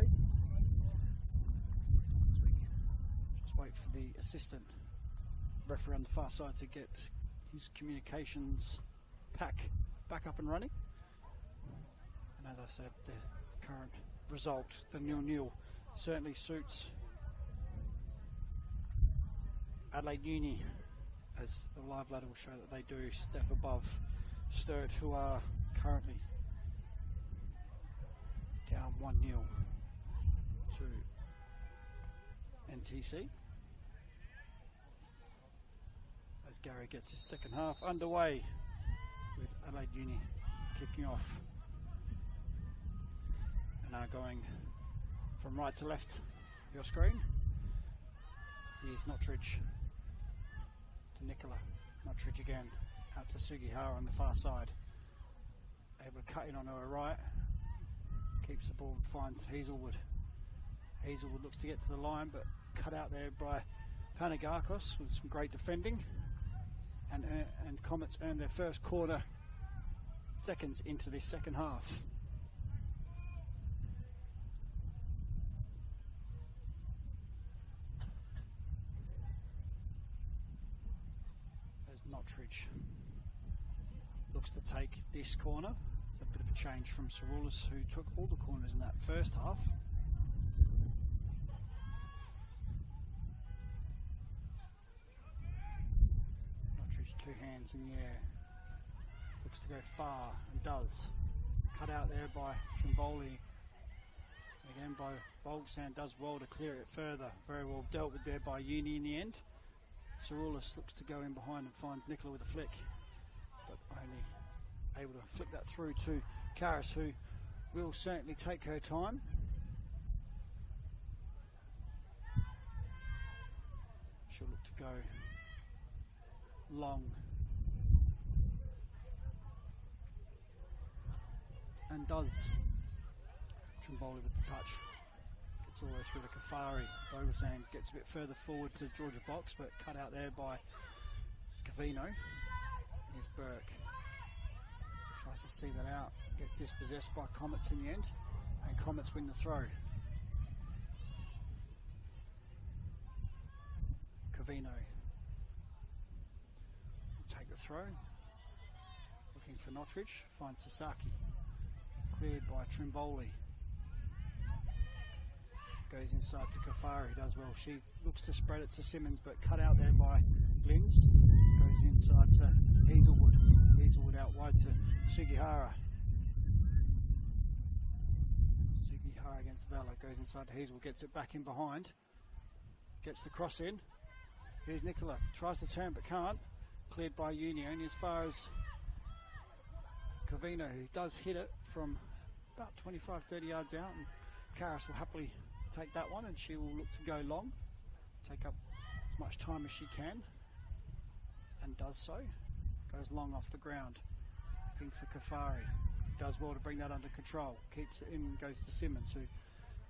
Just wait for the assistant referee on the far side to get his communications pack back up and running. And as I said, the current result, the 0-0, certainly suits Adelaide Uni, as the live ladder will show that they do step above Sturt, who are currently down 1-0 to NTC. As Gary gets his second half underway with Adelaide Uni kicking off. And now going from right to left of your screen. Here's Nottridge. Nicola, Nottridge again, out to Sugihara on the far side. Able to cut in on her right, keeps the ball and finds Hazelwood. Hazelwood looks to get to the line, but cut out there by Panagakos with some great defending. And Comets earn their first corner seconds into this second half. Nottridge looks to take this corner. It's a bit of a change from Cerulis, who took all the corners in that first half. Nottridge, two hands in the air, looks to go far and does. Cut out there by Trimboli. Again by Bolgsan, does well to clear it further. Very well dealt with there by Uni in the end. Cerulis looks to go in behind and finds Nicola with a flick, but only able to flick that through to Karis, who will certainly take her time. She'll look to go long and does. Trimboli with the touch. All the way through to Kafari. Bogasan gets a bit further forward to Georgia Box, but cut out there by Cavino. Here's Burke. Tries to see that out. Gets dispossessed by Comets in the end, and Comets win the throw. Cavino will take the throw. Looking for Nottridge. Finds Sasaki. Cleared by Trimboli. Goes inside to Kafari, does well. She looks to spread it to Simmons, but cut out there by Linz. Goes inside to Hazelwood. Hazelwood out wide to Sugihara. Sugihara against Vela. Goes inside to Hazelwood, gets it back in behind. Gets the cross in. Here's Nicola. Tries to turn but can't. Cleared by Uni, only as far as Cavino, who does hit it from about 25-30 yards out. And Karis will happily take that one, and she will look to go long, take up as much time as she can, and does so. Goes long off the ground, looking for Kafari. Does well to bring that under control. Keeps it in, goes to Simmons, who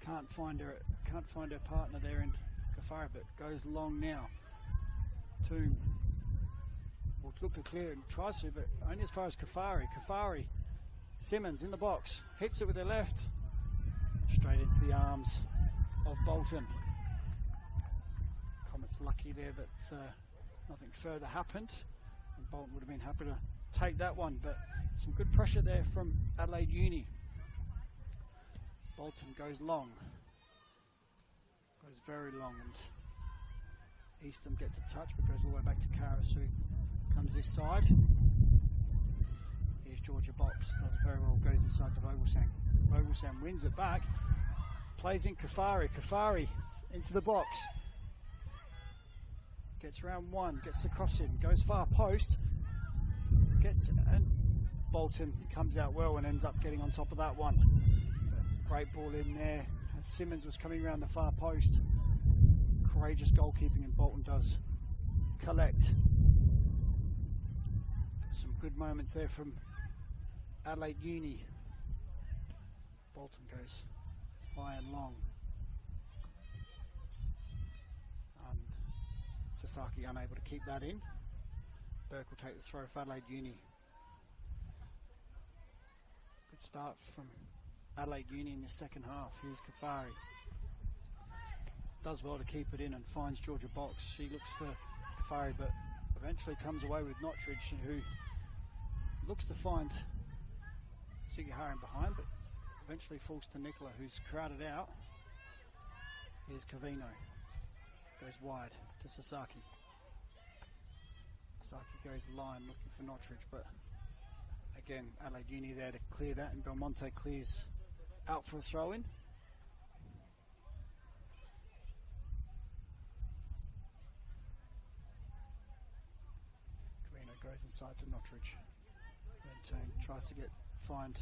can't find her partner there in Kafari, but goes long now. Toom will look to clear and tries to, but only as far as Kafari. Kafari, Simmons in the box, hits it with her left, straight into the arms of Bolton. Comets lucky there that nothing further happened, and Bolton would have been happy to take that one, but some good pressure there from Adelaide Uni. Bolton goes long. Goes very long, and Eastham gets a touch, but goes all the way back to Karras, who comes this side. Here's Georgia Box, does it very well, goes inside to Vogelsang. Vogelsang wins it back, plays in Kafari. Kafari into the box. Gets round one, gets the cross in, goes far post, and Bolton comes out well and ends up getting on top of that one. Great ball in there. As Simmons was coming around the far post. Courageous goalkeeping, and Bolton does collect. Some good moments there from Adelaide Uni. Bolton goes high and long. Sasaki unable to keep that in. Burke will take the throw for Adelaide Uni. Good start from Adelaide Uni in the second half. Here's Kafari. Does well to keep it in and finds Georgia Box. She looks for Kafari, but eventually comes away with Nottridge, who looks to find Sugihara behind, but eventually falls to Nicola, who's crowded out. Here's Covino. Goes wide to Sasaki. Sasaki goes line looking for Nottridge, but again Adelaide Uni there to clear that, and Belmonte clears out for a throw in. Covino goes inside to Nottridge, then tries to find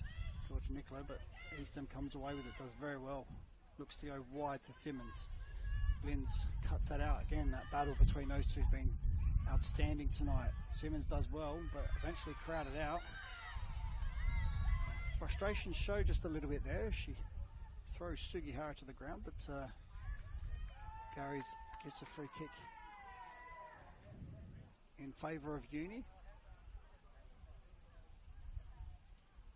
George Nicola, but Eastham comes away with it, does very well. Looks to go wide to Simmons. Glynns cuts that out again. That battle between those two has been outstanding tonight. Simmons does well, but eventually crowded out. Frustration show just a little bit there. She throws Sugihara to the ground, but Gary's gets a free kick in favour of Uni.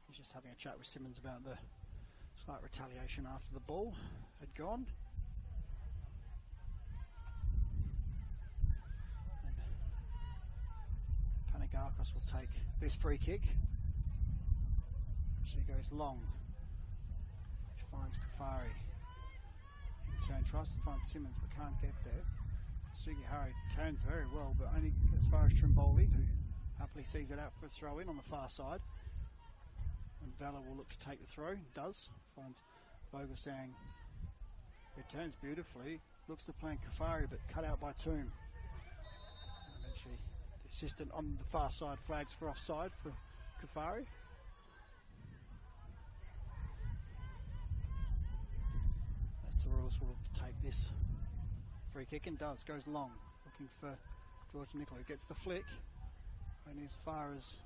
He's just having a chat with Simmons about the slight retaliation after the ball had gone. Panagakos will take this free kick. She goes long. She finds Kafari. In turn tries to find Simmons but can't get there. Sugihara turns very well, but only as far as Trimboli, who happily sees it out for a throw in on the far side. And Vela will look to take the throw, does. Finds Vogelsang. Returns beautifully. Looks to play in Kafari, but cut out by Toom. And eventually the assistant on the far side flags for offside for Kafari. As the Royals will look to take this free kick, and does. Goes long, looking for George Nicola, who gets the flick. Only as far as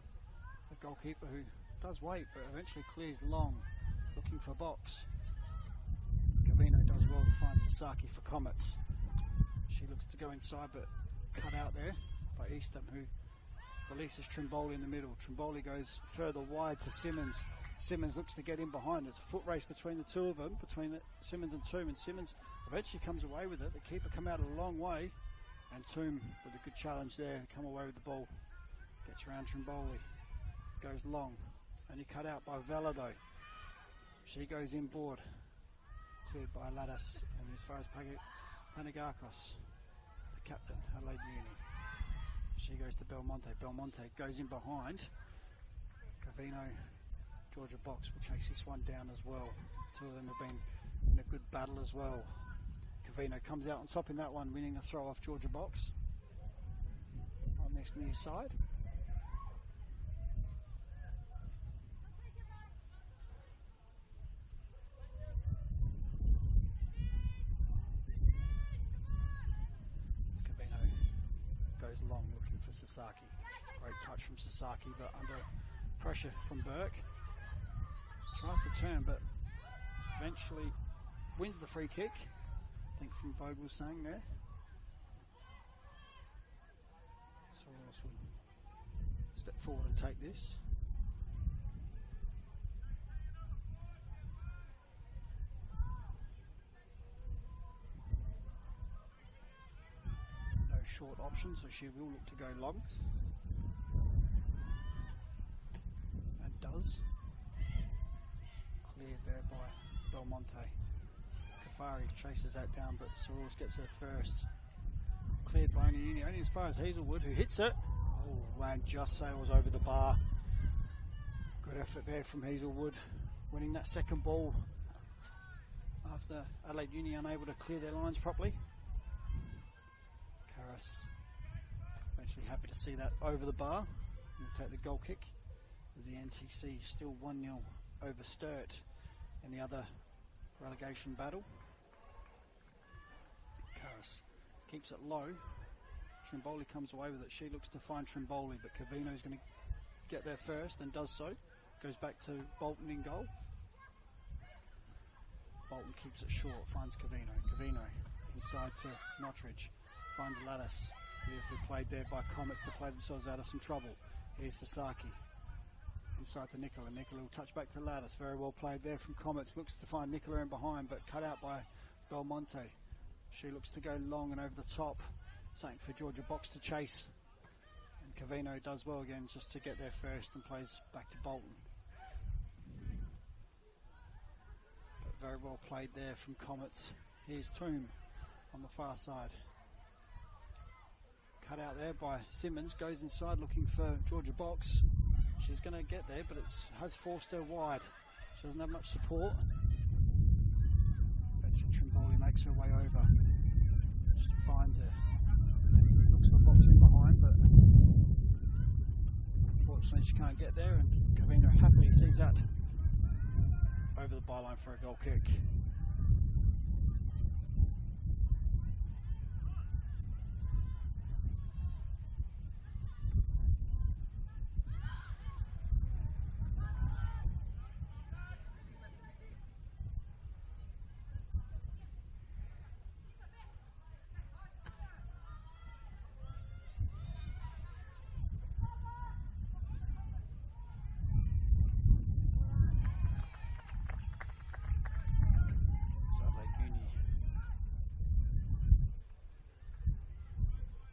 the goalkeeper, who does wait, but eventually clears long, looking for box. Gavino does well to find Sasaki for Comets. She looks to go inside, but cut out there by Eastham, who releases Trimboli in the middle. Trimboli goes further wide to Simmons. Simmons looks to get in behind. It's a foot race between the two of them, between Simmons and Toom, and Simmons eventually comes away with it. The keeper come out a long way, and Toom with a good challenge there to come away with the ball. Gets around Trimboli, goes long, and he cut out by Vela though. She goes inboard, cleared by Ladas, and as far as Panagakos, the captain, Adelaide Uni. She goes to Belmonte. Belmonte goes in behind. Cavino, Georgia Box will chase this one down as well. Two of them have been in a good battle as well. Cavino comes out on top in that one, winning the throw off Georgia Box on this near side. Cavino goes long looking for Sasaki. Great touch from Sasaki, but under pressure from Burke. Tries to turn, but eventually wins the free kick. I think from Vogelsang there. So else will step forward and take this. No short option, so she will look to go long. cleared there by Belmonte. Kafari chases that down, but Soros gets there first. Cleared by only as far as Hazelwood, who hits it. Oh, and just sails over the bar. Good effort there from Hazelwood, winning that second ball after Adelaide Uni unable to clear their lines properly. Karras eventually happy to see that over the bar. He'll take the goal kick as the NTC still 1-0 over Sturt in the other relegation battle. Karras keeps it low. Trimboli comes away with it. She looks to find Trimboli, but Cavino's going to get there first and does so. Goes back to Bolton in goal. Bolton keeps it short, finds Cavino. Cavino inside to Mottridge. Finds Lattice. Beautifully played there by Comets to play themselves out of some trouble. Here's Sasaki. Inside to Nicola. Nicola will touch back to Lattice. Very well played there from Comets. Looks to find Nicola in behind, but cut out by Belmonte. She looks to go long and over the top. Something for Georgia Box to chase. And Cavino does well again just to get there first and plays back to Bolton. But very well played there from Comets. Here's Toom on the far side. Cut out there by Simmons. Goes inside looking for Georgia Box. She's going to get there, but it has forced her wide. She doesn't have much support. Betsy Trimboli makes her way over. She finds her. Looks for Box in behind, but unfortunately she can't get there, and Cavino happily sees that over the byline for a goal kick.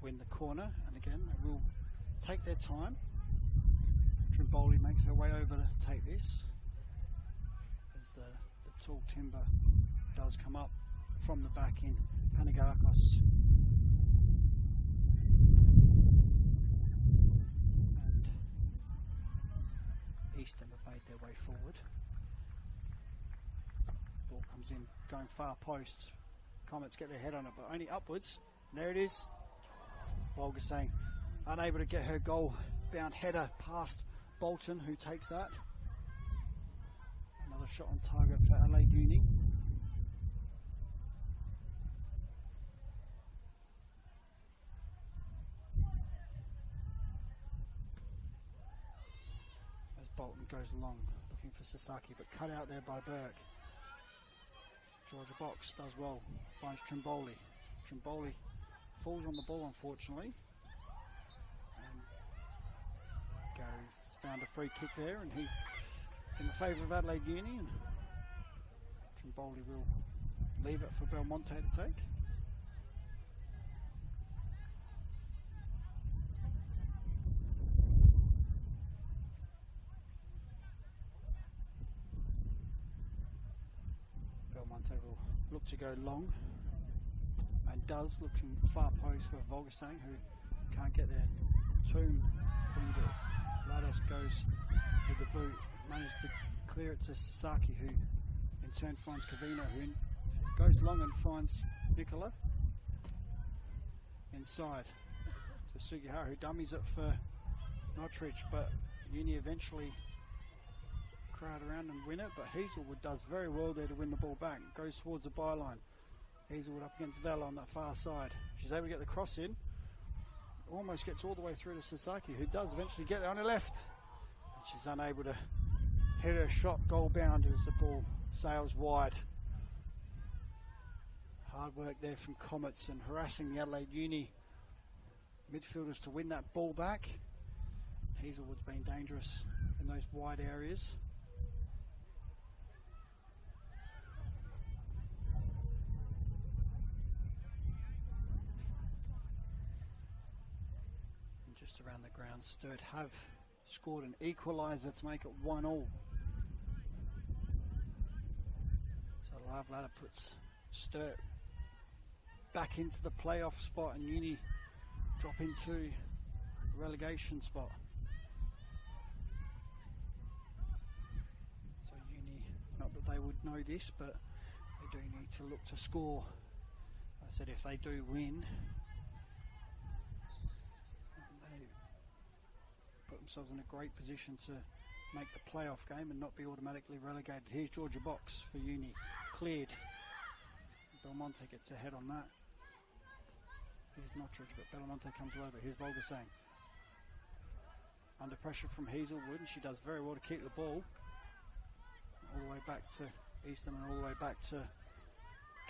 Win the corner, and again they will take their time. Trimboli makes her way over to take this as the tall timber does come up from the back in Panagakos. And Eastham have made their way forward. Ball comes in going far post. Comets get their head on it, but only upwards. There it is. Volgasang unable to get her goal bound header past Bolton, who takes that. Another shot on target for Adelaide Uni. As Bolton goes long looking for Sasaki, but cut out there by Burke. Georgia Box does well, finds Trimboli. Trimboli falls on the ball, unfortunately. And Gary's found a free kick there, and he in the favour of Adelaide Uni. And Trimboli will leave it for Belmonte to take. Belmonte will look to go long. And does, looking far post for Volgasang, who can't get there. Toom wins it. Lattice goes with the boot, manages to clear it to Sasaki, who in turn finds Cavino, who goes long and finds Nicola. Inside to Sugihara, who dummies it for Mottridge, but Uni eventually crowd around and win it, but Hazelwood does very well there to win the ball back. Goes towards the byline. Hazelwood up against Vela on that far side. She's able to get the cross in. Almost gets all the way through to Sasaki, who does eventually get there on her left. And she's unable to hit her shot goal bound as the ball sails wide. Hard work there from Comets and harassing the Adelaide Uni midfielders to win that ball back. Hazelwood's been dangerous in those wide areas. Just around the ground, Sturt have scored an equaliser to make it 1-1. Live ladder puts Sturt back into the playoff spot, and Uni drop into a relegation spot. So Uni, not that they would know this, but they do need to look to score. I said if they do win, they put themselves in a great position to make the playoff game and not be automatically relegated. Here's Georgia Box for Uni, cleared. Belmonte gets ahead on that. Here's Notridge, but Belmonte comes over. Here's Volgasang. Under pressure from Hazelwood, and she does very well to keep the ball. All the way back to Eastham and all the way back to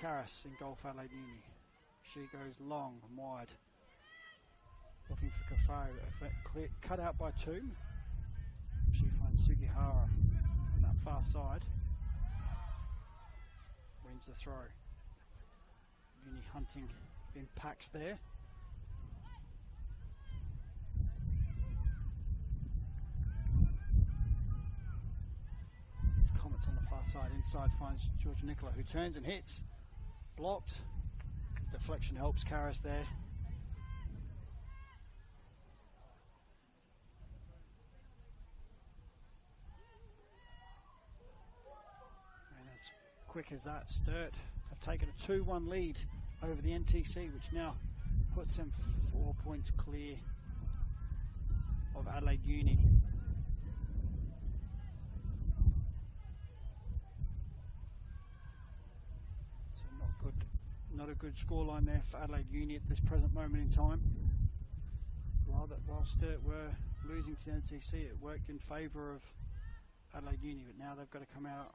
Karras in goal for Adelaide Uni. She goes long and wide. Looking for Kafari, cut out by Toom. She finds Sugihara on that far side. Wins the throw. Uni hunting in packs there. It's Comets on the far side. Inside finds George Nicola, who turns and hits. Blocked. Deflection helps Karras there. And as quick as that, Sturt have taken a 2-1 lead over the NTC, which now puts them 4 points clear of Adelaide Uni. So not a good scoreline there for Adelaide Uni at this present moment in time. While Sturt were losing to the NTC, it worked in favour of Adelaide Uni, but now they've got to come out.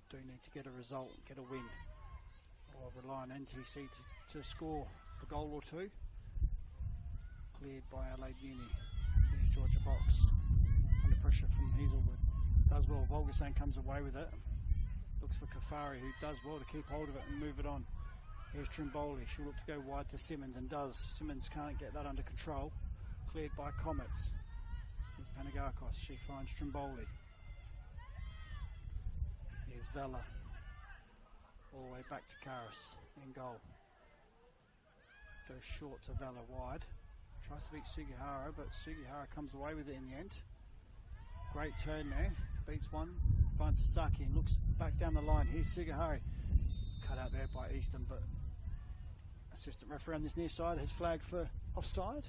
Do need to get a result, get a win, or rely on NTC to score a goal or two. Cleared by Adelaide Uni. Here's Georgia Box under pressure from Hazelwood. Does well. Volgasang comes away with it. Looks for Kafari, who does well to keep hold of it and move it on. Here's Trimboli. She'll look to go wide to Simmons and does. Simmons can't get that under control. Cleared by Comets. Here's Panagakos. She finds Trimboli. Here's Vela, all the way back to Karras in goal. Goes short to Vela wide. Tries to beat Sugihara, but Sugihara comes away with it in the end. Great turn there. Beats one. Finds Sasaki and looks back down the line. Here's Sugihara. Cut out there by Easton, but assistant referee on this near side has flagged for offside.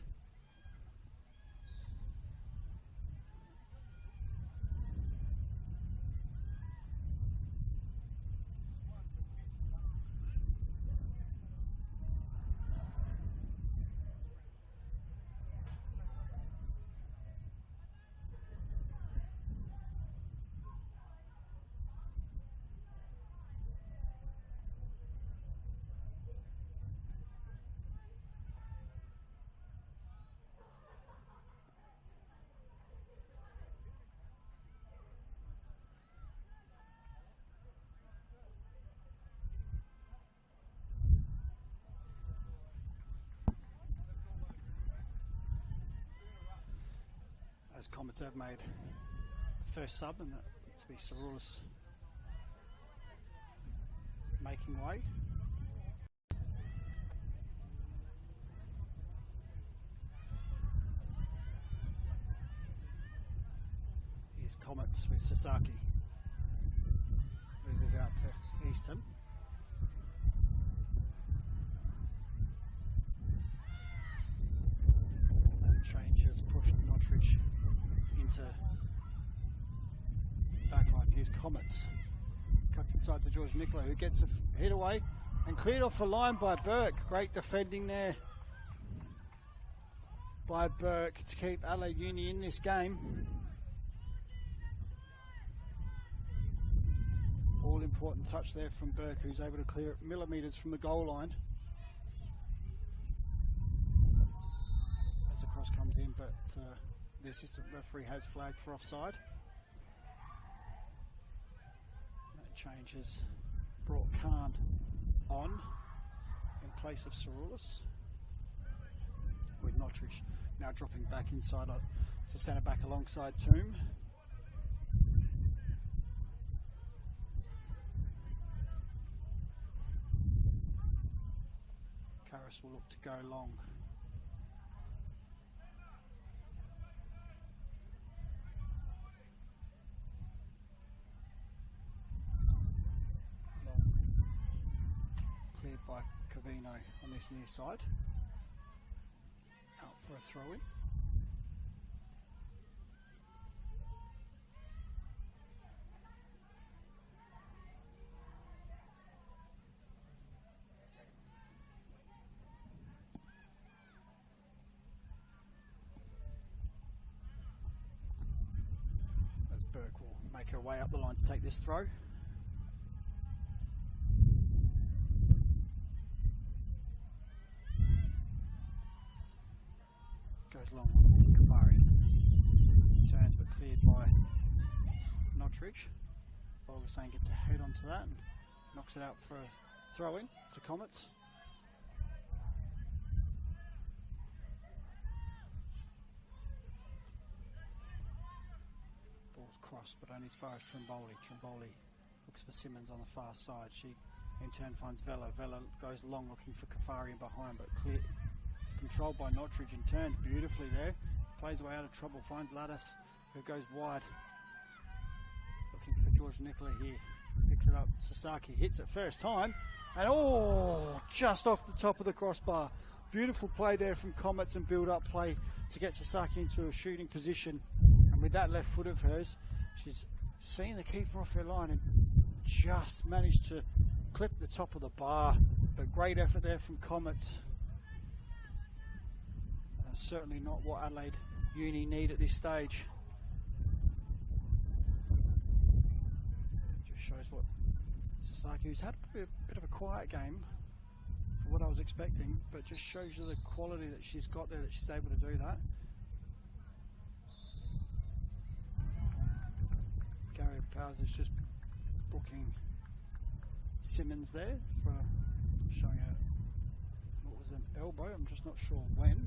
As Comets have made the first sub, and that to be Sarulis making way. Here's Comets with Sasaki. Loses out to Easton. Change has pushed Notridge into backline. Here's Comets. Cuts inside to George Nicola, who gets a hit away and cleared off the line by Burke. Great defending there by Burke to keep Adelaide Uni in this game. All important touch there from Burke, who's able to clear it millimetres from the goal line. As the cross comes in, but the assistant referee has flagged for offside. That change has brought Khan on in place of Sarulis, with Notridge now dropping back inside to centre back alongside Toom. Karras will look to go long. Cleared by Cavino on this near side. Out for a throw in. As Burke will make her way up the line to take this throw. Goes long, Kafari. Turns but cleared by Notridge. Volgasane gets a head onto that and knocks it out for a throw in to Comets. Ball's crossed but only as far as Trimboli. Trimboli looks for Simmons on the far side. She in turn finds Vella. Vella goes long looking for Kafari in behind but clear. Controlled by Notridge and turned beautifully there. Plays away out of trouble, finds Lattice, who goes wide. Looking for George Nicola here. Picks it up. Sasaki hits it first time. And just off the top of the crossbar. Beautiful play there from Comets and build-up play to get Sasaki into a shooting position. And with that left foot of hers, she's seen the keeper off her line and just managed to clip the top of the bar. But great effort there from Comets. Certainly not what Adelaide Uni need at this stage. Just shows what Sasaki, who's had a bit of a quiet game for what I was expecting, but just shows you the quality that she's got there, that she's able to do that. Gary Powers is just booking Simmons there for showing her what was an elbow, I'm just not sure when.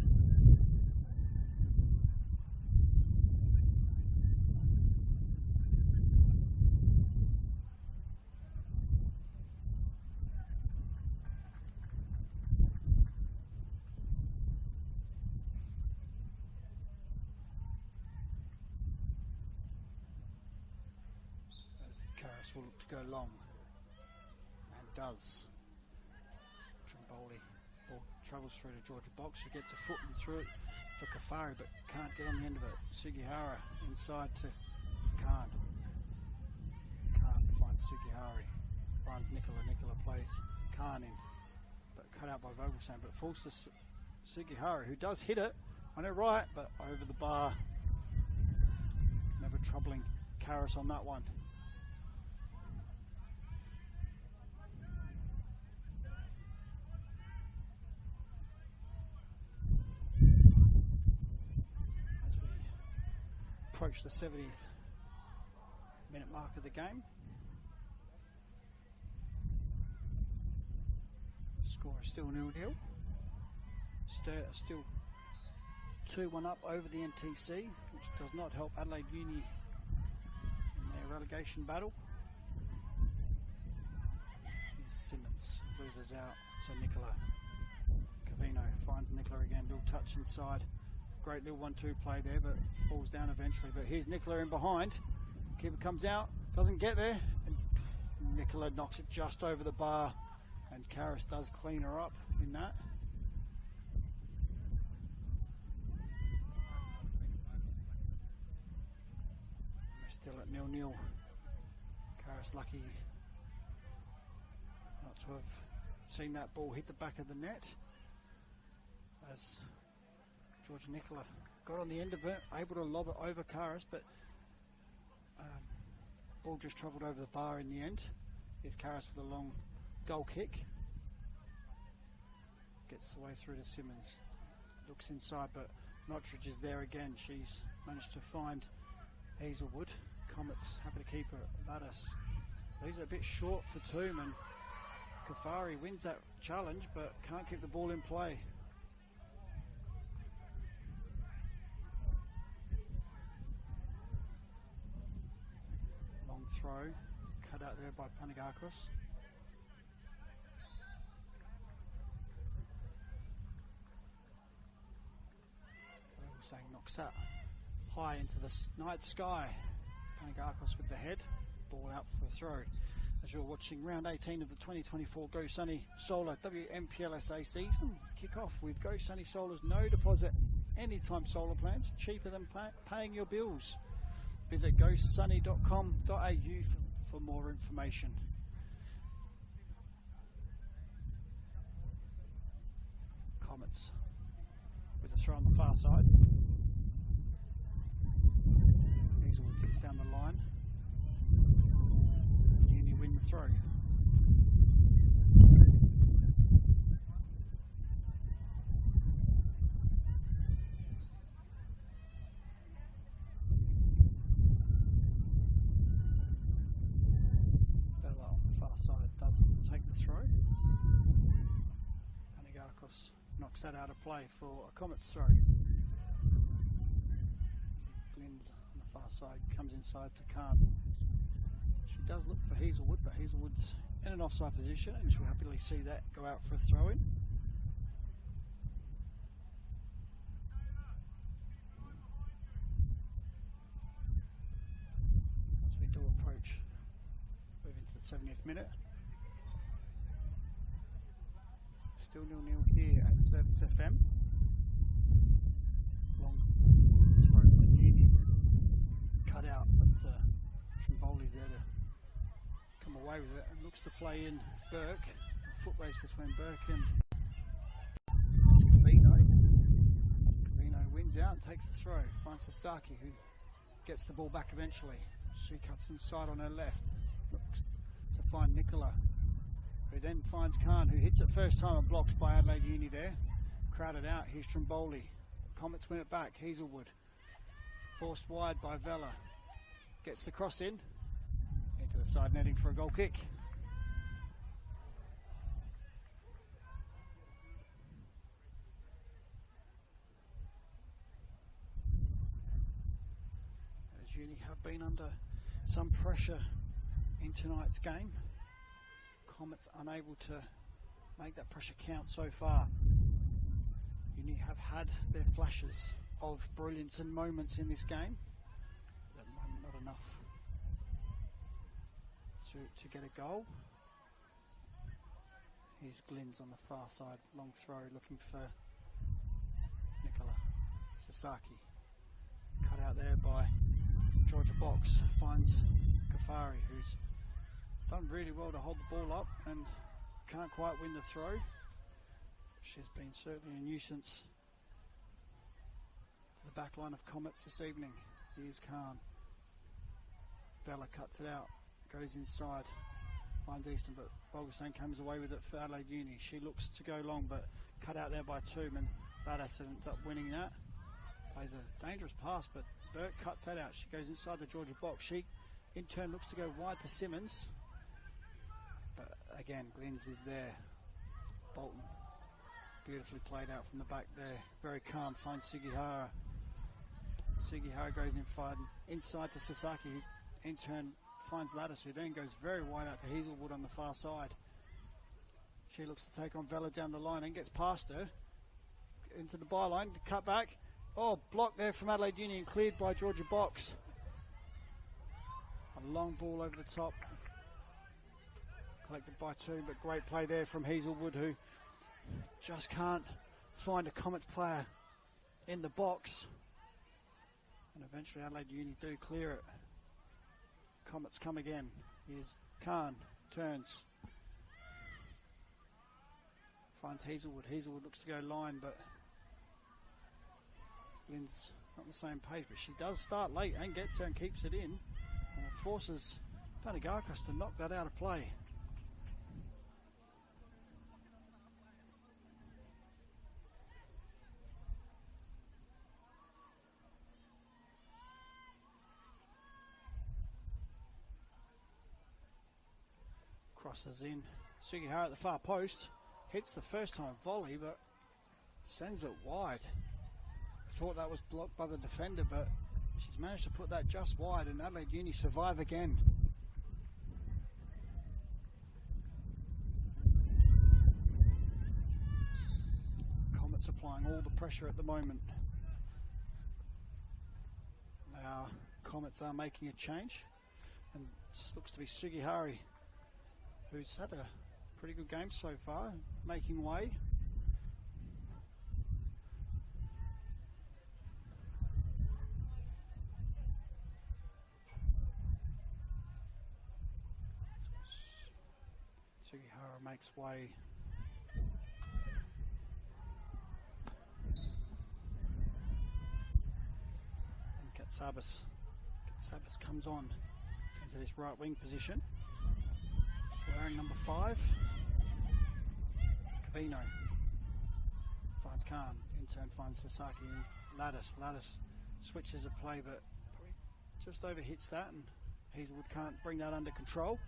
Karras will look to go long and does. Trimboli ball travels through to Georgia Box, who gets a foot and through it for Kafari but can't get on the end of it. Sugihara inside to Khan. Khan finds Sugihara, finds Nicola. Nicola plays Khan in, but cut out by Vogelsang, but it falls to Sugihara, who does hit it on her right but over the bar. Never troubling Karras on that one. Approach the 70th minute mark of the game. Score is still 0-0. Still 2-1 up over the NTC, which does not help Adelaide Uni in their relegation battle. Here's Simmons loses out to Nicola. Cavino finds Nicola again, little touch inside. Great little 1-2 play there, but falls down eventually. But here's Nicola in behind. Keeper comes out, doesn't get there, and Nicola knocks it just over the bar, and Karras does clean her up in that. We're still at 0-0. Karras lucky not to have seen that ball hit the back of the net, as George Nicola got on the end of it, able to lob it over Karras, but ball just travelled over the bar in the end. Here's Karras with a long goal kick. Gets the way through to Simmons. Looks inside, but Notridge is there again. She's managed to find Hazelwood. Comets happy to keep her. Lattice. These are a bit short for Toom, and Kafari wins that challenge, but can't keep the ball in play. Throw cut out there by Panagakos. Saying knocks that high into the night sky. Panagakos with the head, ball out for a throw. As you're watching round 18 of the 2024 Go Sunny Solar WNPLSA season, kick off with Go Sunny Solar's no deposit anytime solar plans, cheaper than paying your bills. Visit gosunny.com.au for more information. Comets with a throw on the far side. Hazelwood gets down the line. Uni win the throw. Bella on the far side does take the throw. Panagakos knocks that out of play for a Comets throw. Glyn's on the far side, comes inside to Khan. She does look for Hazelwood, but Hazelwood's in an offside position and she'll happily see that go out for a throw-in. As we do approach, moving to the 70th minute. Still 0-0 here at Service FM. Long throw from the Uni. Cut out, but Trimboli's there to come away with it and looks to play in Burke. A foot race between Burke and Cavino. Cavino wins out and takes the throw. Finds Sasaki, who gets the ball back eventually. She cuts inside on her left. Looks to find Nicola, who then finds Khan, who hits it first time and blocked by Adelaide Uni there. Crowded out, here's Trimboli. Comets win it back, Hazelwood. Forced wide by Vella. Gets the cross in. Into the side netting for a goal kick. As Uni have been under some pressure in tonight's game. Comets unable to make that pressure count so far. Uni have had their flashes of brilliance and moments in this game, but at the moment not enough to get a goal. Here's Glyn's on the far side, long throw looking for Nicola. Sasaki cut out there by Georgia Box, finds Kafari, who's done really well to hold the ball up and can't quite win the throw. She's been certainly a nuisance to the back line of Comets this evening. Here's Khan. Vella cuts it out, goes inside, finds Easton, but Bolgasane comes away with it for Adelaide Uni. She looks to go long, but cut out there by Toom, and Badass ends up winning that. Plays a dangerous pass, but Burke cuts that out. She goes inside the Georgia box. She in turn looks to go wide to Simmons, but again Glyn's is there. Bolton beautifully played out from the back there, very calm, finds Sugihara. Sugihara goes inside to Sasaki, who in turn finds Lattice, who then goes very wide out to Hazelwood on the far side. She looks to take on Vella down the line and gets past her into the byline, cut back. Oh, blocked there from Adelaide Union, cleared by Georgia Box. A long ball over the top, collected by Toom, but great play there from Hazelwood, who just can't find a Comets player in the box. And eventually Adelaide Uni do clear it. Comets come again. Here's Khan, turns, finds Hazelwood. Hazelwood looks to go line, but Lynn's not on the same page, but she does start late and gets there and keeps it in, and it forces Panagakos to knock that out of play. Crosses in. Sugihara at the far post. Hits the first time volley, but sends it wide. Thought that was blocked by the defender, but she's managed to put that just wide, and Adelaide Uni survive again. Comets applying all the pressure at the moment. Our Comets are making a change, and this looks to be Sugihara, who's had a pretty good game so far, making way. Sugihara makes way. And Katsabas comes on into this right wing position. Wearing number 5. Cavino finds Khan, in turn finds Sasaki and Lattice. Lattice switches a play, but probably just overhits that, and Hazelwood can't bring that under control.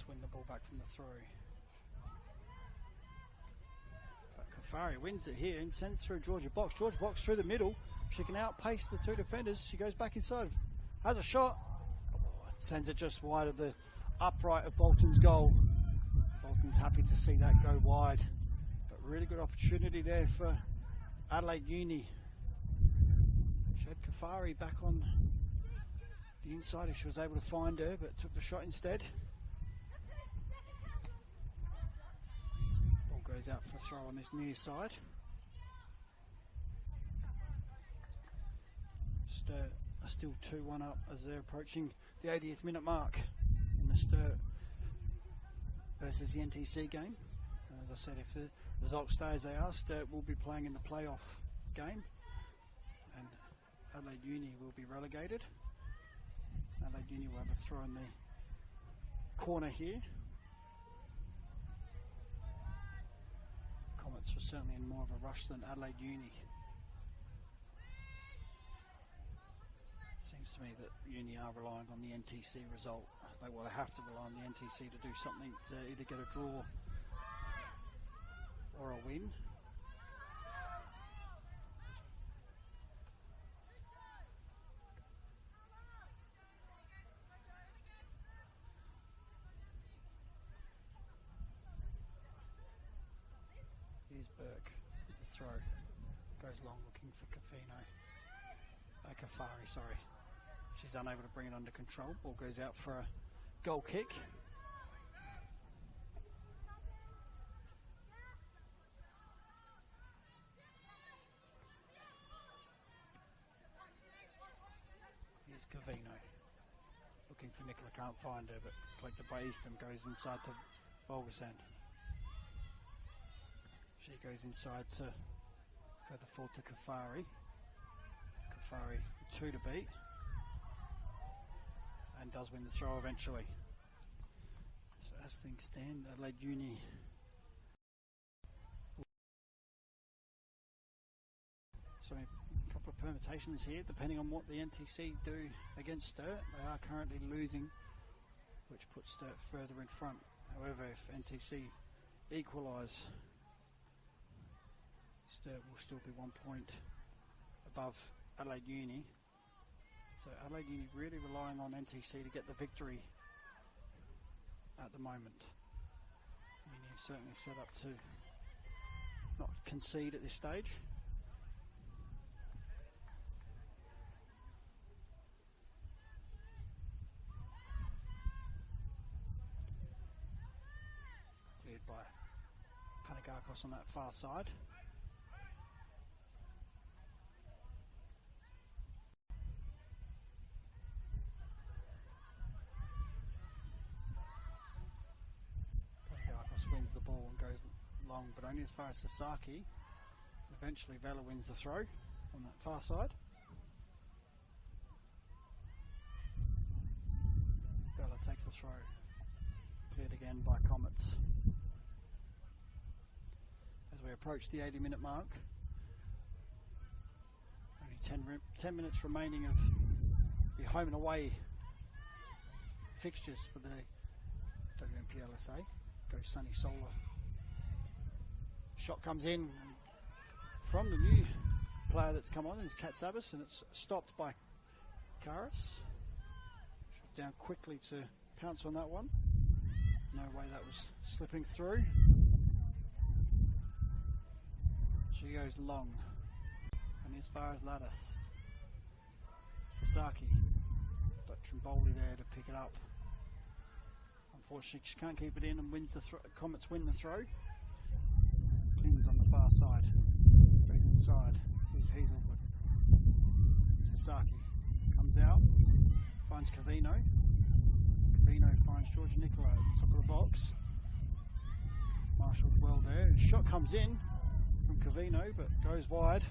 Win the ball back from the throw. Kafari wins it here and sends through Georgia Box. Georgia Box through the middle. She can outpace the 2 defenders. She goes back inside. Has a shot. Sends it just wide of the upright of Bolton's goal. Bolton's happy to see that go wide. But really good opportunity there for Adelaide Uni. She had Kafari back on the inside if she was able to find her, but took the shot instead. Goes out for a throw on this near side. Sturt are still 2-1 up as they're approaching the 80th minute mark in the Sturt versus the NTC game. And as I said, if the results stay as they are, Sturt will be playing in the playoff game, and Adelaide Uni will be relegated. Adelaide Uni will have a throw in the corner here. Comets were certainly in more of a rush than Adelaide Uni. Seems to me that Uni are relying on the NTC result. They have to rely on the NTC to do something to either get a draw or a win. Burke with the throw, goes long looking for Kafari, sorry. She's unable to bring it under control. Ball goes out for a goal kick. Here's Cavino looking for Nicola, can't find her, but collected by Easton, goes inside to Volgasan. She goes inside to further forward to Kafari. Kafari 2 to beat, and does win the throw eventually. So as things stand, Adelaide Uni so a couple of permutations here depending on what the NTC do against Sturt. They are currently losing, which puts Sturt further in front. However, if NTC equalise, Sturt will still be 1 point above Adelaide Uni. So Adelaide Uni really relying on NTC to get the victory at the moment. Uni is certainly set up to not concede at this stage. Cleared by Panagakos on that far side. Wins the ball and goes long, but only as far as Sasaki. Eventually Vela wins the throw on that far side. Vela takes the throw, cleared again by Comets. As we approach the 80-minute mark, only 10 minutes remaining of the home and away fixtures for the NPLSA. Goes Sunny Solar. Shot comes in from the new player that's come on is Katsabis, and it's stopped by Karas. Shot down quickly to pounce on that one. No way that was slipping through. She goes long, and as far as Lattice. Sasaki, but Trimboli there to pick it up. Unfortunately, she can't keep it in and wins the Comets win the throw. Clings on the far side. Goes inside. Here's Hazelwood. Sasaki comes out. Finds Cavino. Cavino finds Georgia Nicola at the top of the box. Marshalled well there. Shot comes in from Cavino, but goes wide.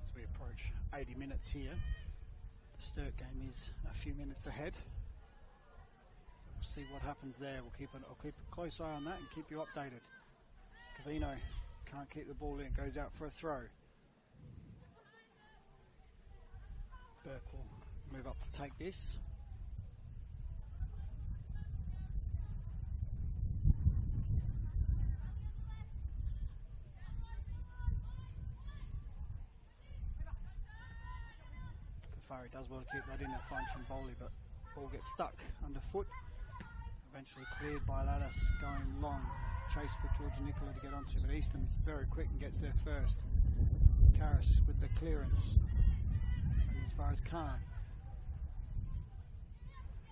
As we approach 80 minutes here, the Sturt game is a few minutes ahead. We'll see what happens there. I'll keep a close eye on that and keep you updated. Cavino can't keep the ball in, goes out for a throw. Burke will move up to take this. Kafari does well to keep that in and find Trimboli, but ball gets stuck underfoot. Eventually cleared by Lattice, going long. Chase for Georgia Nicola to get onto, but Eastham is very quick and gets there first. Karas with the clearance. And as far as Khan.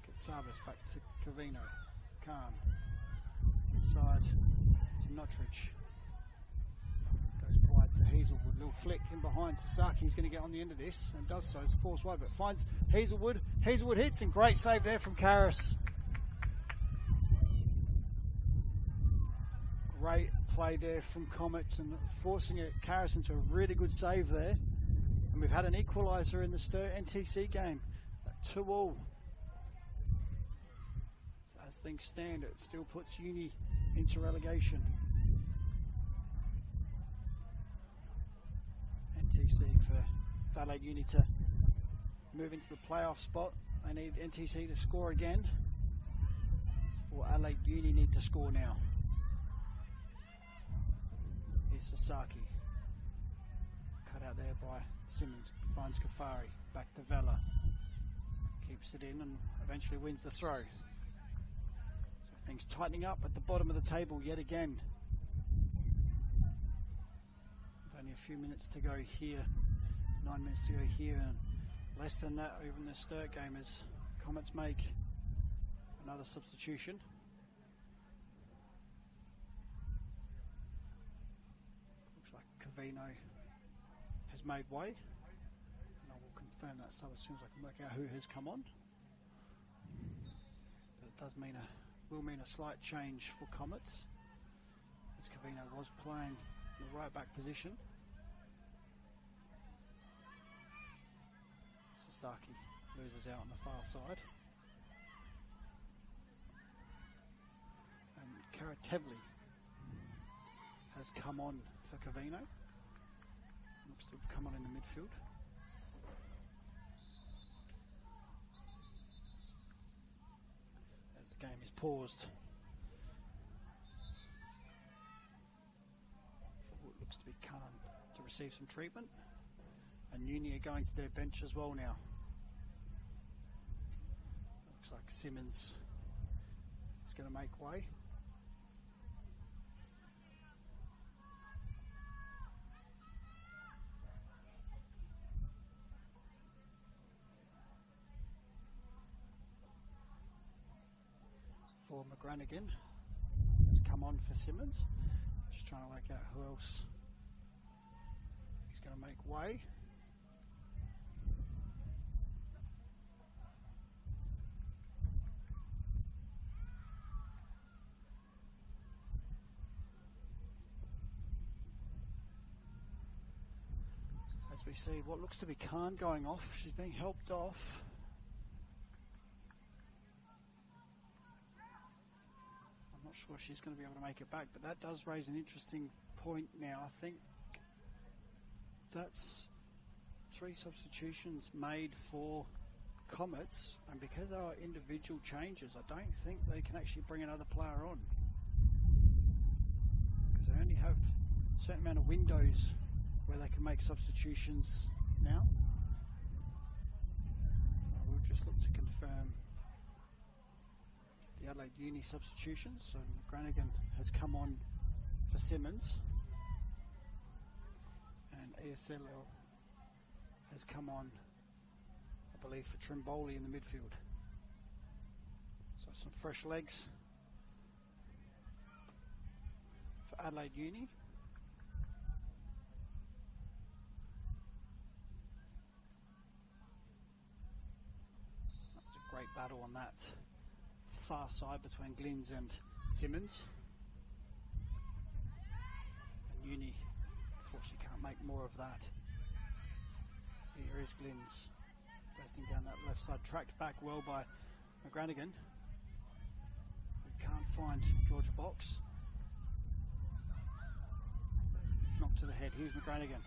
Gets Sabas back to Cavino. Khan. Inside to Notridge. Goes wide to Hazelwood. Little flick in behind. Sasaki's going to get on the end of this and does so. It's forced wide, but finds Hazelwood. Hazelwood hits and great save there from Karas. Great play there from Comets and forcing Karas into a really good save there. And we've had an equaliser in the Sturt NTC game at 2-2. So as things stand, it still puts Uni into relegation. NTC for Adelaide Uni to move into the playoff spot. They need NTC to score again, or Adelaide Uni need to score now. Sasaki cut out there by Simmons, finds Kafari, back to Vela, keeps it in and eventually wins the throw. So things tightening up at the bottom of the table yet again. Only a few minutes to go here, 9 minutes to go here, and less than that even the Sturt game as Comets make another substitution. Cavino has made way, and I will confirm that so as soon as I can work out who has come on. But it does will mean a slight change for Comets, as Cavino was playing in the right back position. Sasaki loses out on the far side, and Karatevli has come on for Cavino. Looks to have come on in the midfield. As the game is paused for what looks to be Khan to receive some treatment. And Uni are going to their bench as well now. Looks like Simmons is going to make way. For McGranagan has come on for Simmons. Just trying to work out who else he's going to make way. As we see what looks to be Khan going off, she's being helped off. Not sure she's going to be able to make it back, but that does raise an interesting point now. I think that's 3 substitutions made for Comets, and because they are individual changes, I don't think they can actually bring another player on, because they only have a certain amount of windows where they can make substitutions now. We'll just look to confirm the Adelaide Uni substitutions. So Granigan has come on for Simmons, and ESL has come on, I believe, for Trimboli in the midfield. So some fresh legs for Adelaide Uni. That's a great battle on that far side between Glynns and Simmons. And Uni, unfortunately, can't make more of that. Here is Glynns resting down that left side, tracked back well by McGranigan, who can't find Georgia Box. Knocked to the head. Here's McGranigan.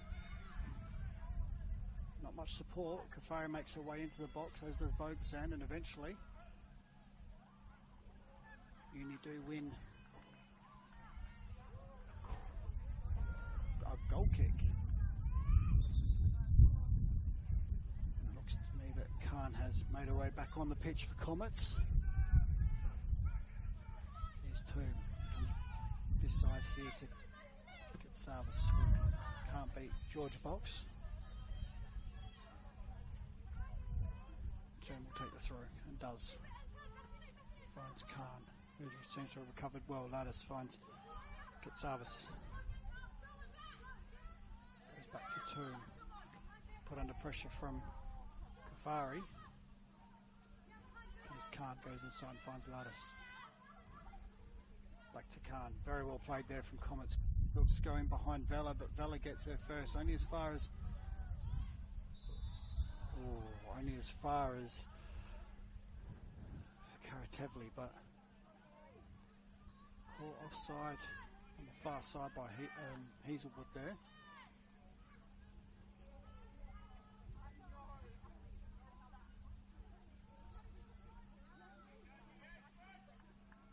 Not much support. Kafari makes her way into the box, as does Vogelsan, and eventually Uni do win a goal kick. And it looks to me that Khan has made her way back on the pitch for Comets. Here's Toom. Comes this side here to get Sarvis, who can't beat Georgia Box. Toom will take the throw, and does. Finds Khan, who seems to have recovered well. Lattice finds Kitsavis. Goes back to Toom. Put under pressure from Kafari. As Khan goes inside and finds Lattice. Back to Khan. Very well played there from Comets. Looks going behind Vela, but Vela gets there first. Only as far as Karatevli, but call offside on the far side by Hazelwood there.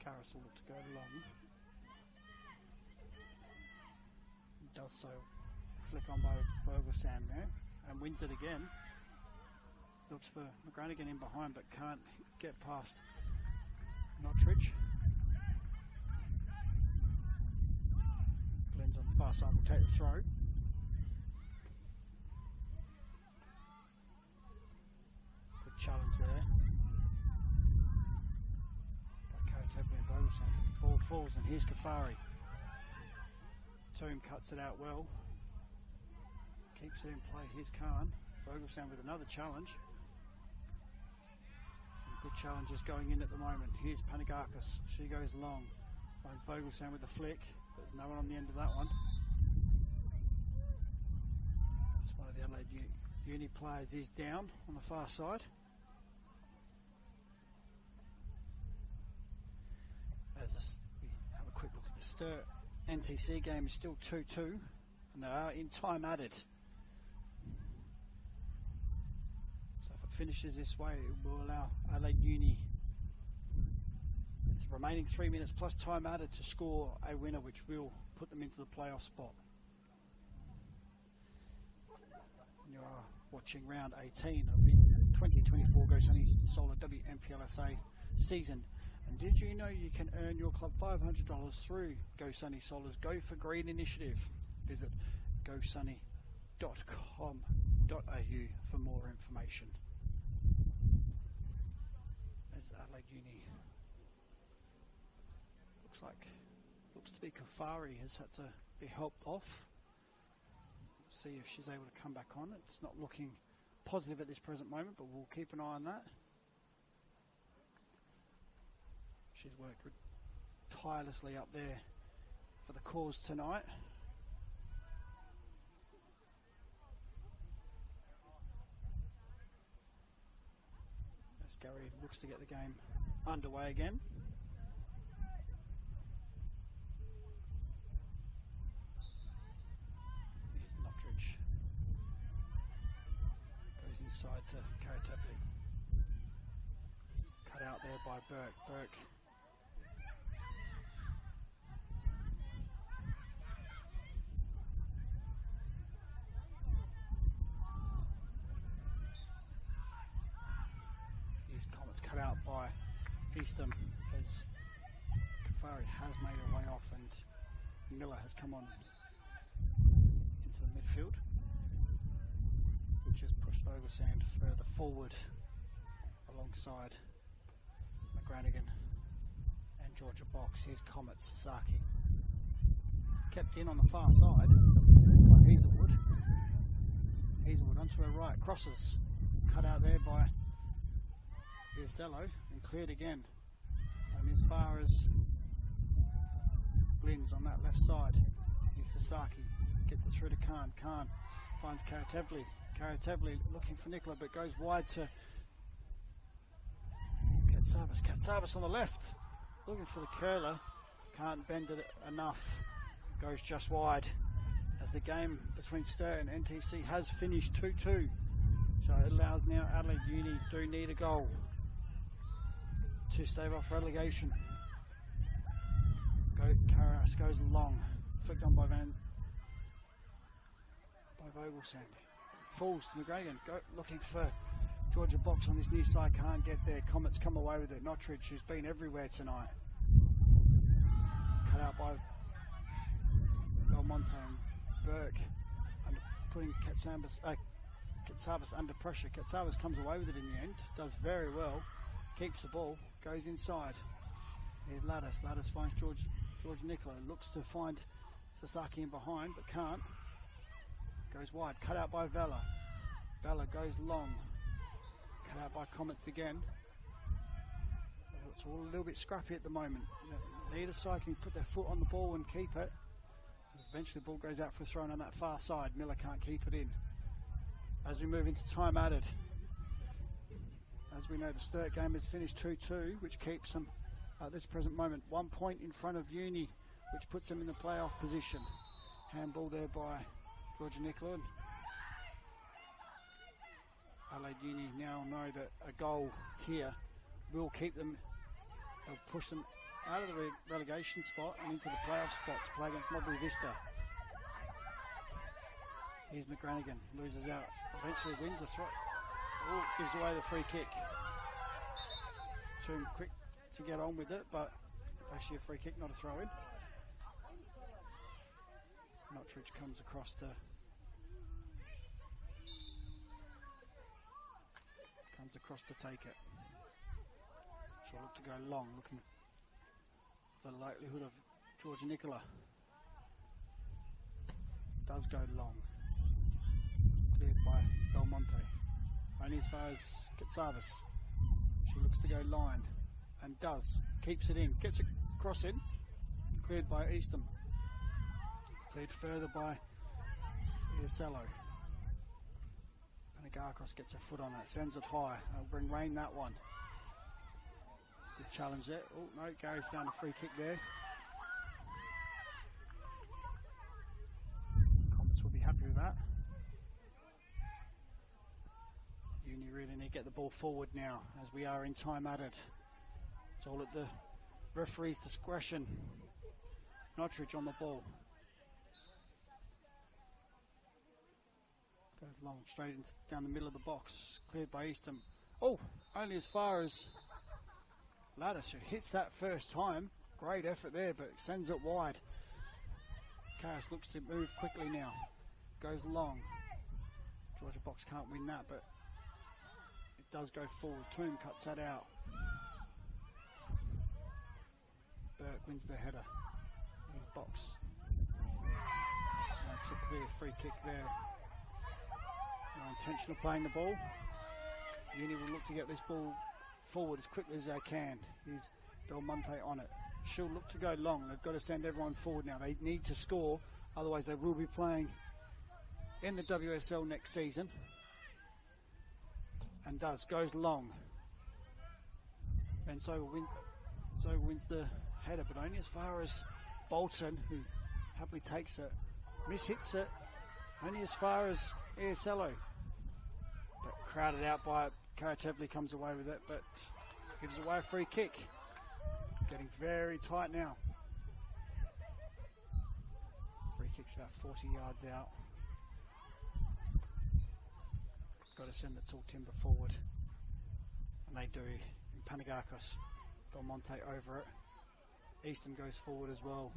Karas will look to go long. He does so. Flick on by Vogelsan there, and wins it again. Looks for McGranigan in behind, but can't get past Notridge. Glenn's on the far side will take the throw. Good challenge there by Karatevli and Vogelsan. Ball falls, and here's Kafari. Toom cuts it out well. Keeps it in play. Here's Khan. Vogelsan with another challenge. Good challenges going in at the moment. Here's Panagakis. She goes long. Finds Vogelsan with the flick. There's no one on the end of that one. That's one of the Adelaide Uni players is down on the far side. As we have a quick look at the Sturt NTC game, is still 2-2, and they are in time added. Finishes this way, it will allow Adelaide Uni, with the remaining 3 minutes plus time added, to score a winner, which will put them into the playoff spot. And you are watching round 18 of the 2024 Go Sunny Solar WNPLSA season. And did you know you can earn your club $500 through Go Sunny Solar's Go for Green initiative? Visit gosunny.com.au for more information. Adelaide Uni looks to be Kafari has had to be helped off. See if she's able to come back on. It's not looking positive at this present moment, but we'll keep an eye on that. She's worked tirelessly up there for the cause tonight. Gary looks to get the game underway again. Here's Notridge. inside to Karatevli. Cut out there by Burke. Burke. Here's Comets cut out by Eastham as Kafari has made her way off and Miller has come on into the midfield, which has pushed Vogelzang further forward alongside McGranigan and Georgia Box. Here's Comets, Sasaki. Kept in on the far side by Hazelwood. Hazelwood onto her right, crosses. Cut out there by Iusello and cleared again. And as far as Blins on that left side, here's Sasaki. Gets it through to Khan. Khan finds Karatevli. Karatevli looking for Nicola but goes wide to Katsabas. Katsabas on the left. Looking for the curler. Can't bend it enough. Goes just wide. As the game between Sturt and NTC has finished 2-2. So it allows now Adelaide Uni do need a goal to stave off relegation. Karas goes long. Flicked on by Vogelzang. Falls to McGranigan. Looking for Georgia Box on this near side. Can't get there. Comets come away with it. Nottridge, who's been everywhere tonight. Cut out by Belmonte and Burke. Putting Katsabas under pressure. Katsabas comes away with it in the end. Does very well. Keeps the ball. Goes inside. Here's Lattis. Lattis finds George Nicola. Looks to find Sasaki in behind, but can't. Goes wide. Cut out by Vela. Vela goes long. Cut out by Comets again. It's all a little bit scrappy at the moment. Neither side can put their foot on the ball and keep it. Eventually the ball goes out for a throw on that far side. Miller can't keep it in. As we move into time added. As we know, the Sturt game has finished 2-2, which keeps them at this present moment 1 point in front of Uni, which puts them in the playoff position. Handball there by Georgia Nicola. Adelaide Uni now know that a goal here will keep them, push them out of the relegation spot and into the playoff spot to play against Modbury Vista. Here's McGranigan, loses out, eventually wins the throw. Oh, gives away the free kick. Too quick to get on with it, but it's actually a free kick, not a throw in. Nottridge comes across to take it. She'll look to go long, looking for the likelihood of Georgia Nicola. Does go long. Cleared by Belmonte. Only as far as Katsabas. She looks to go line and does. Keeps it in. Gets a cross in. Cleared by Eastham. Cleared further by Iusello. Panagakos gets a foot on that. Sends it high. I'll bring rain that one. Good challenge there. Oh no, Gary found a free kick there. Comets will be happy with that. Uni really need to get the ball forward now as we are in time added. It's all at the referee's discretion. Nottridge on the ball. Goes long, straight down the middle of the box. Cleared by Eastham. Oh, only as far as Lattis, who hits that first time. Great effort there, but sends it wide. Karras looks to move quickly now. Goes long. Georgia Box can't win that, but it does go forward. Toom cuts that out. Burke wins the header. In Box. That's a clear free kick there. No intention of playing the ball. Uni will look to get this ball forward as quickly as they can. Here's Belmonte on it. She'll look to go long. They've got to send everyone forward now. They need to score, otherwise they will be playing in the WSL next season. And goes long. And so wins the header, but only as far as Bolton, who happily takes it, mishits it, only as far as Iusello. But crowded out by it. Karatevli comes away with it, but gives away a free kick. Getting very tight now. Free kick's about 40 yards out. Got to send the tall timber forward. And they do. In Panagakos. Belmonte over it. Eastham goes forward as well.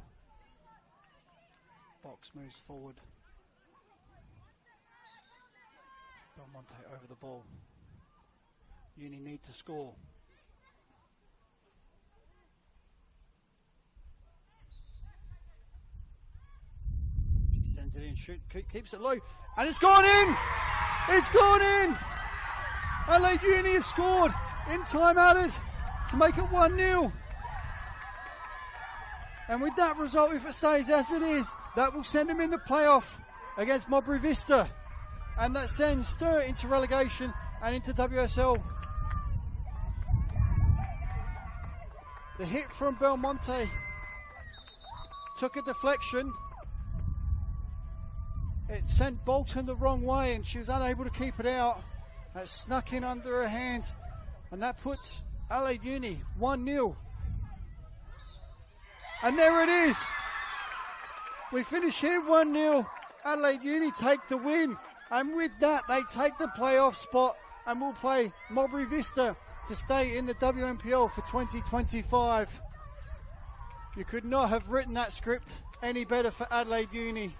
Box moves forward. Belmonte over the ball. Uni need to score. She sends it in, keeps it low, and it's gone in! It's gone in! Adelaide Uni have scored in time added to make it 1-0. And with that result, if it stays as it is, that will send them in the playoff against Modbury Vista. And that sends Sturt into relegation and into WSL. The hit from Belmonte took a deflection. It sent Bolton the wrong way and she was unable to keep it out. That snuck in under her hand. And that puts Adelaide Uni 1-0. And there it is. We finish here 1-0. Adelaide Uni take the win. And with that, they take the playoff spot and will play Modbury Vista to stay in the WNPL for 2025. You could not have written that script any better for Adelaide Uni.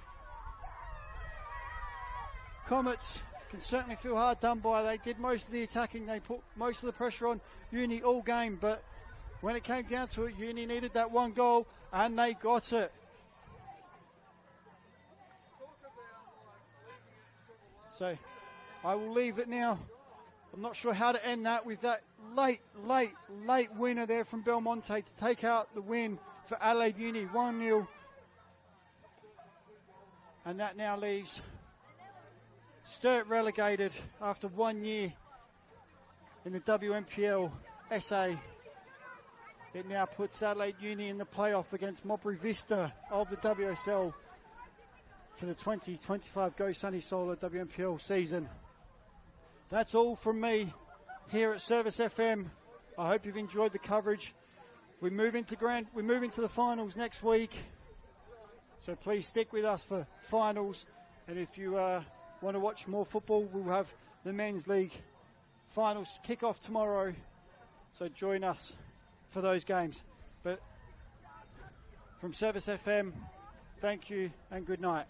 Comets can certainly feel hard done by. They did most of the attacking. They put most of the pressure on Uni all game. But when it came down to it, Uni needed that one goal and they got it. So I will leave it now. I'm not sure how to end that with that late winner there from Belmonte to take out the win for Adelaide Uni, 1-0. And that now leaves Sturt relegated after 1 year in the WNPLSA. It now puts Adelaide Uni in the playoff against Modbury Vista of the WSL for the 2025 Go Sunny Solar WNPL season. That's all from me here at Service FM. I hope you've enjoyed the coverage. We move into the finals next week, so please stick with us for finals. And if you want to watch more football, we'll have the Men's League finals kick off tomorrow, so join us for those games. But from Service FM, thank you and good night.